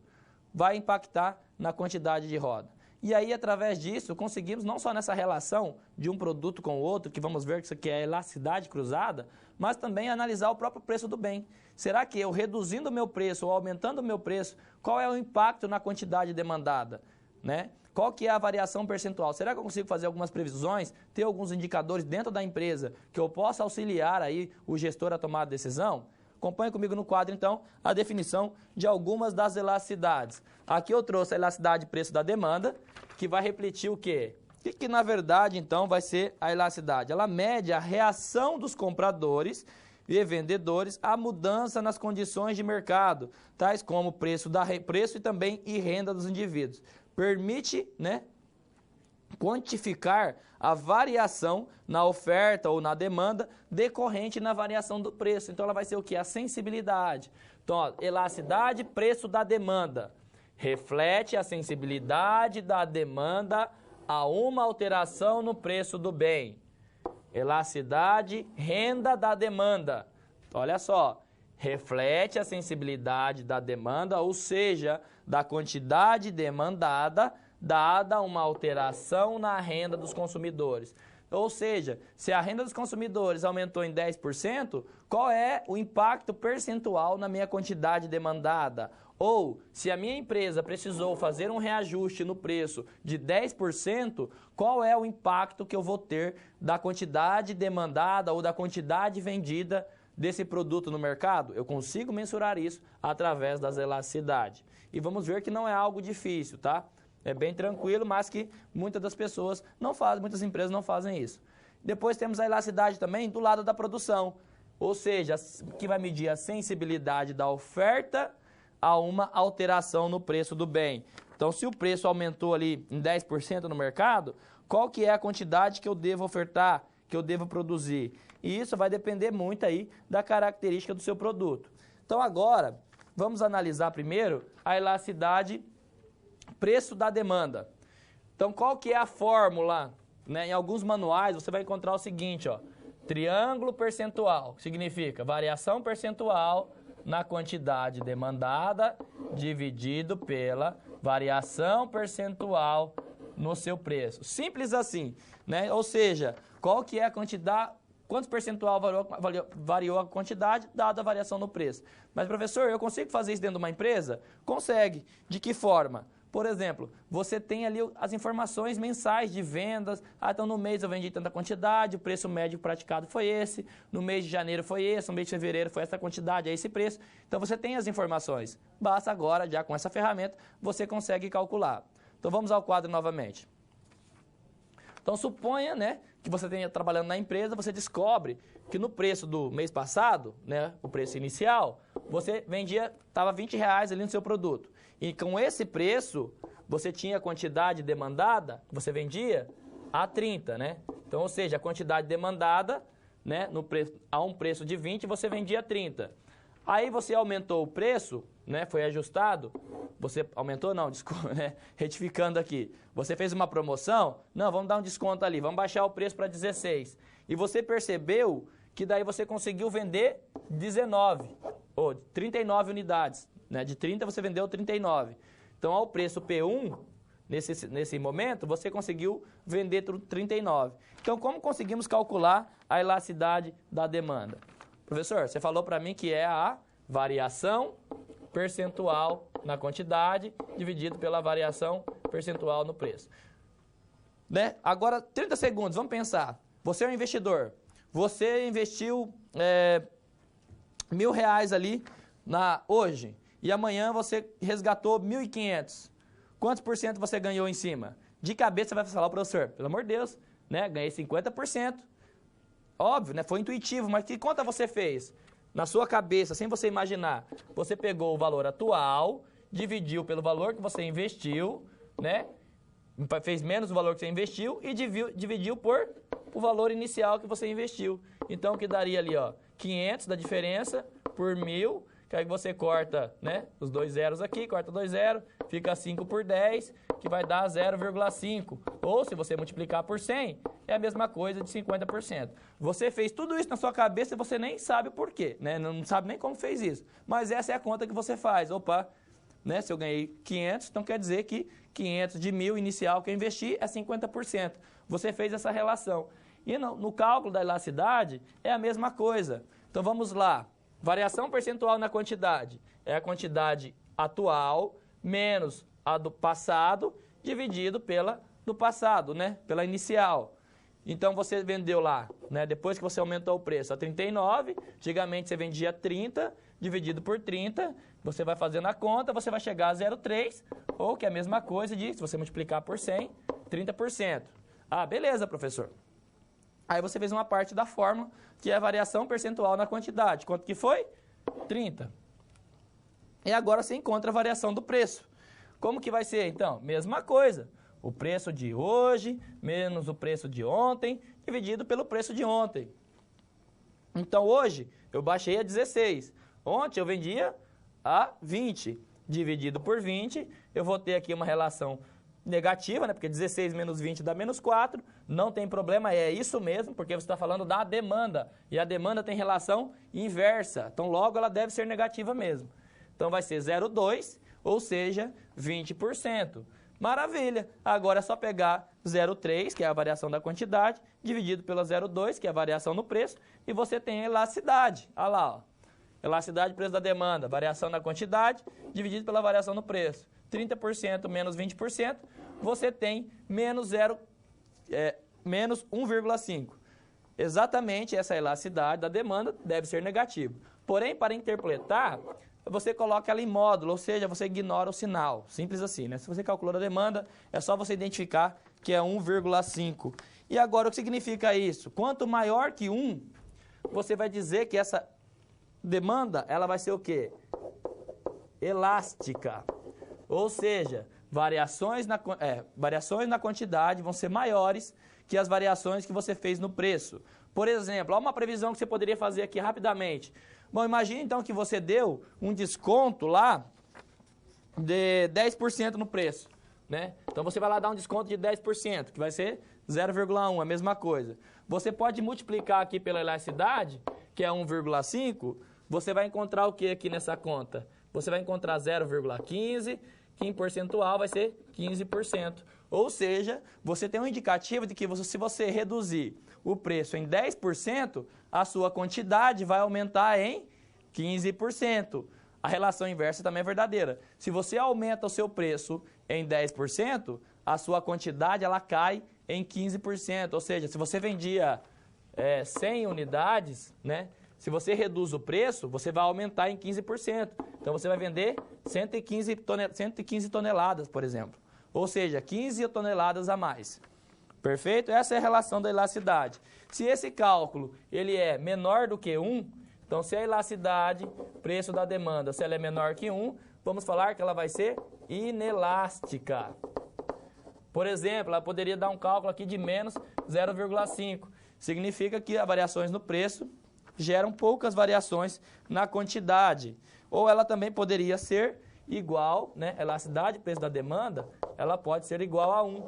vai impactar na quantidade de roda? E aí, através disso, conseguimos, não só nessa relação de um produto com o outro, que vamos ver que isso aqui é a elasticidade cruzada, mas também analisar o próprio preço do bem. Será que eu, reduzindo o meu preço ou aumentando o meu preço, qual é o impacto na quantidade demandada, né? Qual que é a variação percentual? Será que eu consigo fazer algumas previsões, ter alguns indicadores dentro da empresa que eu possa auxiliar aí o gestor a tomar a decisão? Acompanhe comigo no quadro, então, a definição de algumas das elasticidades. Aqui eu trouxe a elasticidade de preço da demanda, que vai refletir o quê? O que, na verdade, então, vai ser a elasticidade? Ela mede a reação dos compradores e vendedores à mudança nas condições de mercado, tais como preço e também renda dos indivíduos. Permite, né, quantificar a variação na oferta ou na demanda decorrente na variação do preço. Então, ela vai ser o quê? A sensibilidade. Então, ó, elasticidade, preço da demanda. Reflete a sensibilidade da demanda a uma alteração no preço do bem. Elasticidade, renda da demanda. Olha só, reflete a sensibilidade da demanda, ou seja, da quantidade demandada, dada uma alteração na renda dos consumidores. Ou seja, se a renda dos consumidores aumentou em 10%, qual é o impacto percentual na minha quantidade demandada? Ou, se a minha empresa precisou fazer um reajuste no preço de 10%, qual é o impacto que eu vou ter da quantidade demandada ou da quantidade vendida desse produto no mercado? Eu consigo mensurar isso através das elasticidades. E vamos ver que não é algo difícil, tá? É bem tranquilo, mas que muitas das pessoas não fazem, muitas empresas não fazem isso. Depois temos a elasticidade também do lado da produção, ou seja, que vai medir a sensibilidade da oferta a uma alteração no preço do bem. Então, se o preço aumentou ali em 10% no mercado, qual que é a quantidade que eu devo ofertar, que eu devo produzir? E isso vai depender muito aí da característica do seu produto. Então, agora, vamos analisar primeiro a elasticidade preço da demanda. Então, qual que é a fórmula? Né? Em alguns manuais você vai encontrar o seguinte, ó, triângulo percentual, que significa variação percentual na quantidade demandada dividido pela variação percentual no seu preço. Simples assim, né? Ou seja, qual que é a quantidade, quantos percentual variou a quantidade dada a variação no preço. Mas, professor, eu consigo fazer isso dentro de uma empresa? Consegue. De que forma? Por exemplo, você tem ali as informações mensais de vendas. Ah, então no mês eu vendi tanta quantidade, o preço médio praticado foi esse, no mês de janeiro foi esse, no mês de fevereiro foi essa quantidade, é esse preço. Então você tem as informações. Basta agora, já com essa ferramenta, você consegue calcular. Então vamos ao quadro novamente. Então suponha, né, que você tenha trabalhando na empresa, você descobre que no preço do mês passado, né, o preço inicial, você vendia, estava R$20 ali no seu produto. E com esse preço, você tinha a quantidade demandada, você vendia a 30, né? Então, ou seja, a quantidade demandada, né, no preço, a um preço de 20, você vendia 30. Aí você aumentou o preço, né, foi ajustado, você aumentou não, desculpa, né, retificando aqui. Você fez uma promoção, não, vamos dar um desconto ali, vamos baixar o preço para 16. E você percebeu que daí você conseguiu vender 19, ou 39 unidades. Né? De 30 você vendeu 39. Então, ao preço P1, nesse momento, você conseguiu vender 39. Então, como conseguimos calcular a elasticidade da demanda? Professor, você falou para mim que é a variação percentual na quantidade dividido pela variação percentual no preço. Né? Agora, 30 segundos, vamos pensar. Você é um investidor. Você investiu R$1.000 ali hoje. E amanhã você resgatou 1.500. Quantos por cento você ganhou em cima? De cabeça você vai falar, professor, pelo amor de Deus, né? Ganhei 50%. Óbvio, né? Foi intuitivo, mas que conta você fez? Na sua cabeça, sem você imaginar, você pegou o valor atual, dividiu pelo valor que você investiu, né? Fez menos o valor que você investiu e dividiu por o valor inicial que você investiu. Então, o que daria ali, ó, 500 da diferença por 1.000, que aí você corta, né, os dois zeros aqui, corta 2 zeros, fica 5 por 10, que vai dar 0,5. Ou, se você multiplicar por 100, é a mesma coisa de 50%. Você fez tudo isso na sua cabeça e você nem sabe o porquê, né? Não sabe nem como fez isso. Mas essa é a conta que você faz. Opa, né, se eu ganhei 500, então quer dizer que 500 de 1.000 inicial que eu investi é 50%. Você fez essa relação. E no cálculo da elasticidade é a mesma coisa. Então vamos lá. Variação percentual na quantidade é a quantidade atual menos a do passado dividido pela do passado, né? Pela inicial. Então você vendeu lá, né? Depois que você aumentou o preço a 39, antigamente você vendia 30, dividido por 30, você vai fazendo a conta, você vai chegar a 0,3, ou que é a mesma coisa de, se você multiplicar por 100, 30%. Ah, beleza, professor. Aí você fez uma parte da fórmula, que é a variação percentual na quantidade. Quanto que foi? 30. E agora você encontra a variação do preço. Como que vai ser, então? Mesma coisa. O preço de hoje menos o preço de ontem, dividido pelo preço de ontem. Então, hoje, eu baixei a 16. Ontem, eu vendia a 20. Dividido por 20, eu vou ter aqui uma relação negativa, né? Porque 16 menos 20 dá menos 4, não tem problema, é isso mesmo, porque você está falando da demanda, e a demanda tem relação inversa, então logo ela deve ser negativa mesmo. Então vai ser 0,2, ou seja, 20%. Maravilha! Agora é só pegar 0,3, que é a variação da quantidade, dividido pela 0,2, que é a variação no preço, e você tem a elasticidade. Olha lá, ó. Elasticidade, preço da demanda, variação da quantidade, dividido pela variação no preço. 30% menos 20%, você tem menos 1,5. Exatamente essa elasticidade da demanda deve ser negativa. Porém, para interpretar, você coloca ela em módulo, ou seja, você ignora o sinal. Simples assim, né? Se você calculou a demanda, é só você identificar que é 1,5. E agora, o que significa isso? Quanto maior que 1, você vai dizer que essa demanda, ela vai ser o quê? Elástica. Ou seja, variações na quantidade vão ser maiores que as variações que você fez no preço. Por exemplo, há uma previsão que você poderia fazer aqui rapidamente. Bom, imagine então que você deu um desconto lá de 10% no preço, né? Então você vai lá dar um desconto de 10%, que vai ser 0,1, a mesma coisa. Você pode multiplicar aqui pela elasticidade, que é 1,5, você vai encontrar o que aqui nessa conta? Você vai encontrar 0,15, que em percentual vai ser 15%. Ou seja, você tem um indicativo de que se você reduzir o preço em 10%, a sua quantidade vai aumentar em 15%. A relação inversa também é verdadeira. Se você aumenta o seu preço em 10%, a sua quantidade ela cai em 15%. Ou seja, se você vendia 100 unidades, né? Se você reduz o preço, você vai aumentar em 15%. Então, você vai vender 115 toneladas, por exemplo. Ou seja, 15 toneladas a mais. Perfeito? Essa é a relação da elasticidade. Se esse cálculo ele é menor do que 1, então se a elasticidade, preço da demanda, se ela é menor que 1, vamos falar que ela vai ser inelástica. Por exemplo, ela poderia dar um cálculo aqui de menos 0,5. Significa que as variações no preço geram poucas variações na quantidade. Ou ela também poderia ser igual, né? Elasticidade, preço da demanda, ela pode ser igual a 1.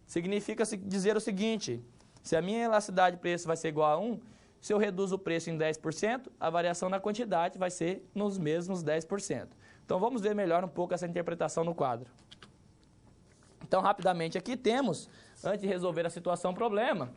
Significa dizer o seguinte, se a minha elasticidade de preço vai ser igual a 1, se eu reduzo o preço em 10%, a variação na quantidade vai ser nos mesmos 10%. Então vamos ver melhor um pouco essa interpretação no quadro. Então, rapidamente aqui temos, antes de resolver a situação problema,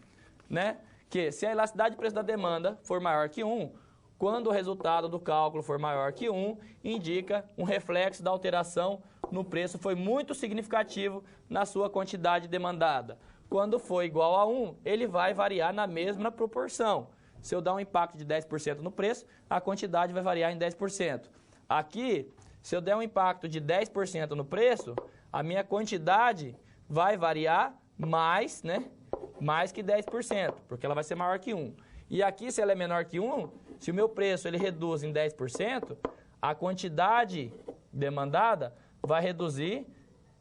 né, que se a elasticidade de preço da demanda for maior que 1, quando o resultado do cálculo for maior que 1, indica um reflexo da alteração no preço foi muito significativo na sua quantidade demandada. Quando for igual a 1, ele vai variar na mesma proporção. Se eu dar um impacto de 10% no preço, a quantidade vai variar em 10%. Aqui, se eu der um impacto de 10% no preço, a minha quantidade vai variar mais, né? Mais que 10%, porque ela vai ser maior que 1. E aqui, se ela é menor que 1, se o meu preço ele reduz em 10%, a quantidade demandada vai reduzir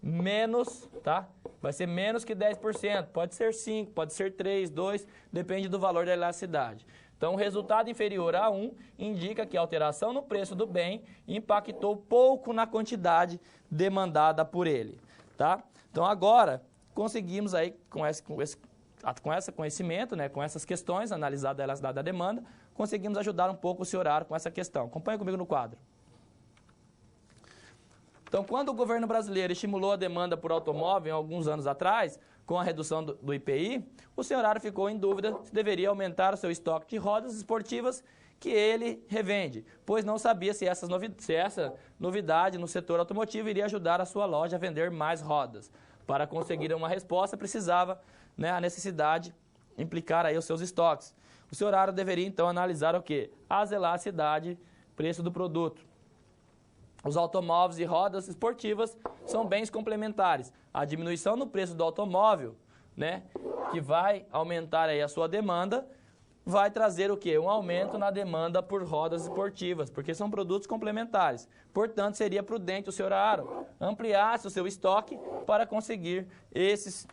menos, tá? Vai ser menos que 10%, pode ser 5, pode ser 3, 2, depende do valor da elasticidade. Então, o resultado inferior a 1 indica que a alteração no preço do bem impactou pouco na quantidade demandada por ele, tá? Então, agora, conseguimos aí, com esse conhecimento, né, com essas questões, analisada a elasticidade da demanda, conseguimos ajudar um pouco o senhor Aro com essa questão. Acompanhe comigo no quadro. Então, quando o governo brasileiro estimulou a demanda por automóvel, alguns anos atrás, com a redução do IPI, o senhor Aro ficou em dúvida se deveria aumentar o seu estoque de rodas esportivas que ele revende, pois não sabia se essa novidade no setor automotivo iria ajudar a sua loja a vender mais rodas. Para conseguir uma resposta, precisava, né, a necessidade implicar aí os seus estoques. O senhor Aro deveria, então, analisar o quê? As elasticidade, preço do produto. Os automóveis e rodas esportivas são bens complementares. A diminuição no preço do automóvel, né, que vai aumentar aí a sua demanda, vai trazer o quê? Um aumento na demanda por rodas esportivas, porque são produtos complementares. Portanto, seria prudente o senhor Aro ampliasse o seu estoque para conseguir esses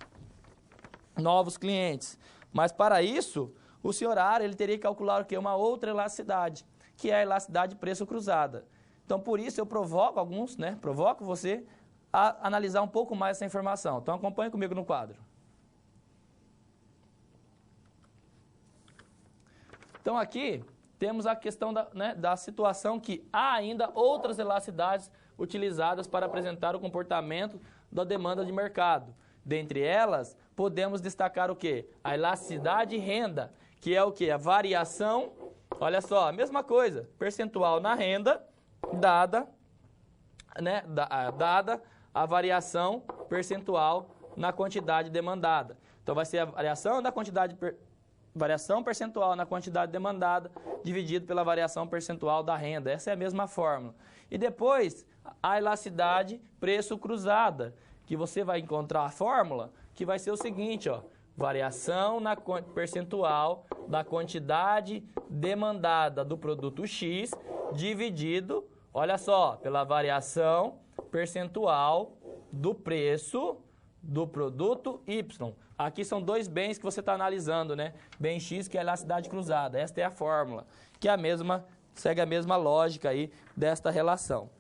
novos clientes. Mas para isso, o senhor Aro ele teria que calcular o quê? Uma outra elasticidade, que é a elasticidade de preço cruzada. Então, por isso, eu provoco alguns, né? Provoco você analisar um pouco mais essa informação. Então, acompanhe comigo no quadro. Então, aqui temos a questão da situação que há ainda outras elasticidades utilizadas para apresentar o comportamento da demanda de mercado. Dentre elas, podemos destacar o quê? A elasticidade renda, que é o quê? A variação, olha só, a mesma coisa, percentual na renda, dada a variação percentual na quantidade demandada. Então, vai ser a variação da quantidade variação percentual na quantidade demandada dividido pela variação percentual da renda. Essa é a mesma fórmula. E depois, a elasticidade preço cruzada, que você vai encontrar a fórmula, que vai ser o seguinte, ó, variação na percentual da quantidade demandada do produto X dividido, olha só, pela variação percentual do preço do produto Y. Aqui são dois bens que você está analisando, né? Bem X, que é a elasticidade cruzada. Esta é a fórmula, que é segue a mesma lógica aí desta relação,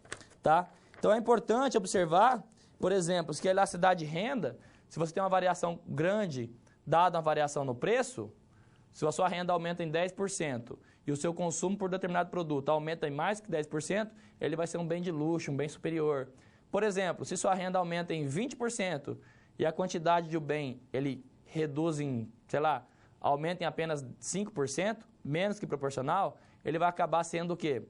tá? Então é importante observar, por exemplo, que a elasticidade renda, se você tem uma variação grande, dada uma variação no preço, se a sua renda aumenta em 10% e o seu consumo por determinado produto aumenta em mais que 10%, ele vai ser um bem de luxo, um bem superior. Por exemplo, se sua renda aumenta em 20% e a quantidade de um bem ele reduz em, aumenta em apenas 5%, menos que proporcional, ele vai acabar sendo o quê?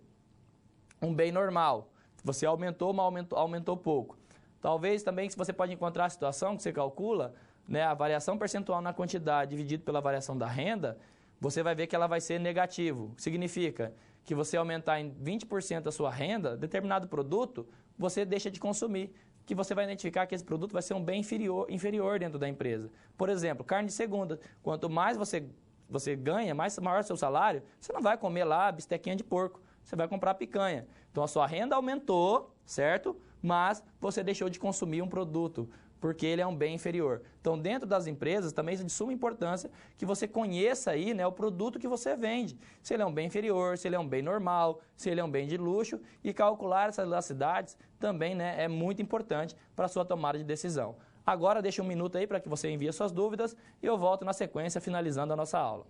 Um bem normal. Você aumentou, mas aumentou pouco. Talvez também se você pode encontrar a situação que você calcula, né, a variação percentual na quantidade dividido pela variação da renda, você vai ver que ela vai ser negativo. Significa que você aumentar em 20% a sua renda, determinado produto, você deixa de consumir, que você vai identificar que esse produto vai ser um bem inferior dentro da empresa. Por exemplo, carne de segunda. Quanto mais você ganha, maior o seu salário, você não vai comer lá bistequinha de porco, você vai comprar picanha. Então, a sua renda aumentou, certo? Mas você deixou de consumir um produto, porque ele é um bem inferior. Então, dentro das empresas, também é de suma importância que você conheça aí, né, o produto que você vende. Se ele é um bem inferior, se ele é um bem normal, se ele é um bem de luxo. E calcular essas elasticidades também, né, é muito importante para a sua tomada de decisão. Agora, deixa um minuto aí para que você envie suas dúvidas e eu volto na sequência, finalizando a nossa aula.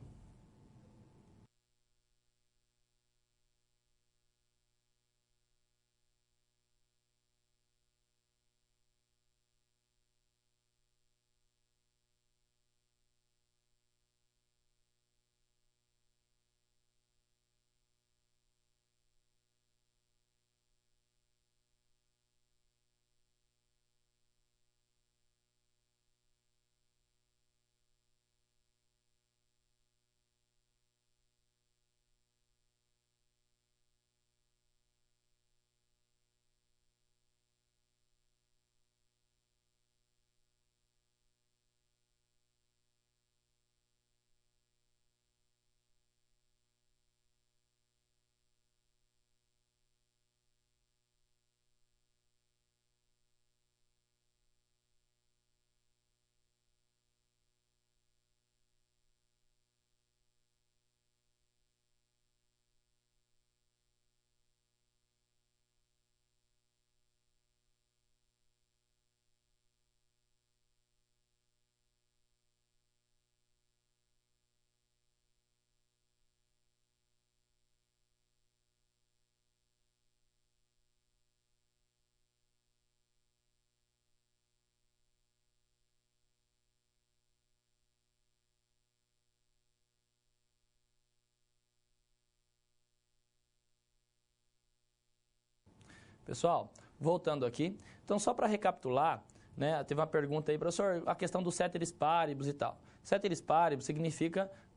Pessoal, voltando aqui, então só para recapitular, né, teve uma pergunta aí, professor, a questão do ceteris paribus e tal. Ceteris paribus vai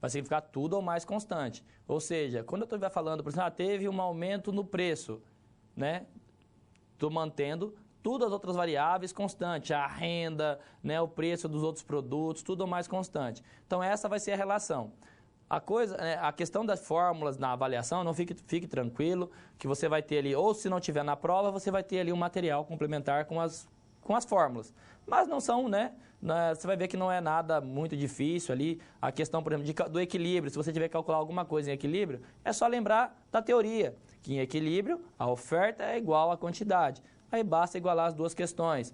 significar tudo ou mais constante. Ou seja, quando eu estiver falando, por exemplo, teve um aumento no preço, né, estou mantendo todas as outras variáveis constantes, a renda, né, o preço dos outros produtos, tudo ou mais constante. Então essa vai ser a relação. A questão das fórmulas na avaliação, não fique tranquilo, que você vai ter ali, ou se não tiver na prova, você vai ter ali um material complementar com as fórmulas. Mas não são, né? Você vai ver que não é nada muito difícil ali. A questão, por exemplo, do equilíbrio, se você tiver que calcular alguma coisa em equilíbrio, é só lembrar da teoria, que em equilíbrio a oferta é igual à quantidade. aí basta igualar as duas questões.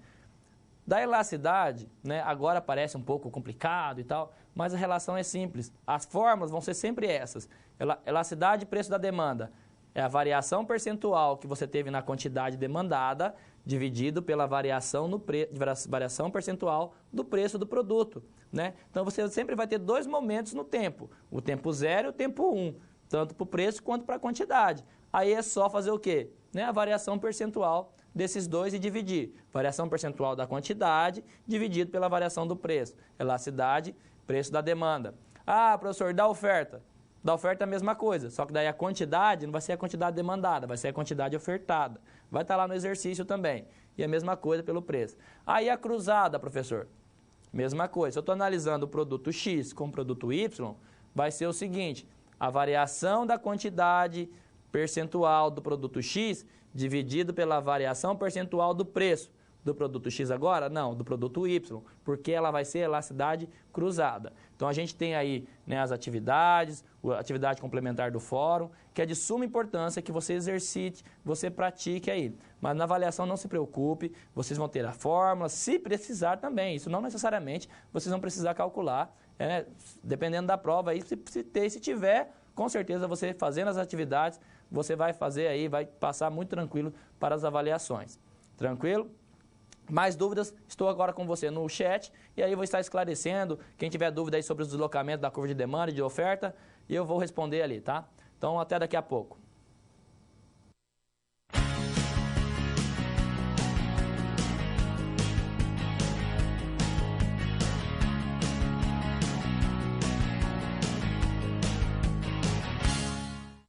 Da elasticidade, né, agora parece um pouco complicado e tal, mas a relação é simples. As fórmulas vão ser sempre essas. Elasticidade e preço da demanda é a variação percentual que você teve na quantidade demandada dividido pela variação percentual do preço do produto, né? Então, você sempre vai ter dois momentos no tempo, o tempo 0 e o tempo 1, tanto para o preço quanto para a quantidade. Aí é só fazer o quê? Né? A variação percentual desses dois e dividir. Variação percentual da quantidade dividido pela variação do preço. Elasticidade, preço da demanda. Ah, professor, da oferta. Da oferta é a mesma coisa, só que daí a quantidade não vai ser a quantidade demandada, vai ser a quantidade ofertada. Vai estar lá no exercício também. E a mesma coisa pelo preço. Aí a cruzada, professor. Mesma coisa. Se eu estou analisando o produto X com o produto Y, vai ser o seguinte, a variação da quantidade percentual do produto X dividido pela variação percentual do preço. Do produto X agora? Não, do produto Y, porque ela vai ser elasticidade cruzada. Então, a gente tem aí, né, as atividades, a atividade complementar do fórum, que é de suma importância que você exercite, você pratique aí. Mas na avaliação não se preocupe, vocês vão ter a fórmula, se precisar também. Isso não necessariamente vocês vão precisar calcular, dependendo da prova aí, se tiver, com certeza você fazendo as atividades, você vai fazer aí, vai passar muito tranquilo para as avaliações. Tranquilo? Mais dúvidas, estou agora com você no chat e aí eu vou estar esclarecendo. Quem tiver dúvida aí sobre o deslocamento da curva de demanda e de oferta, eu vou responder ali, tá? Então, até daqui a pouco.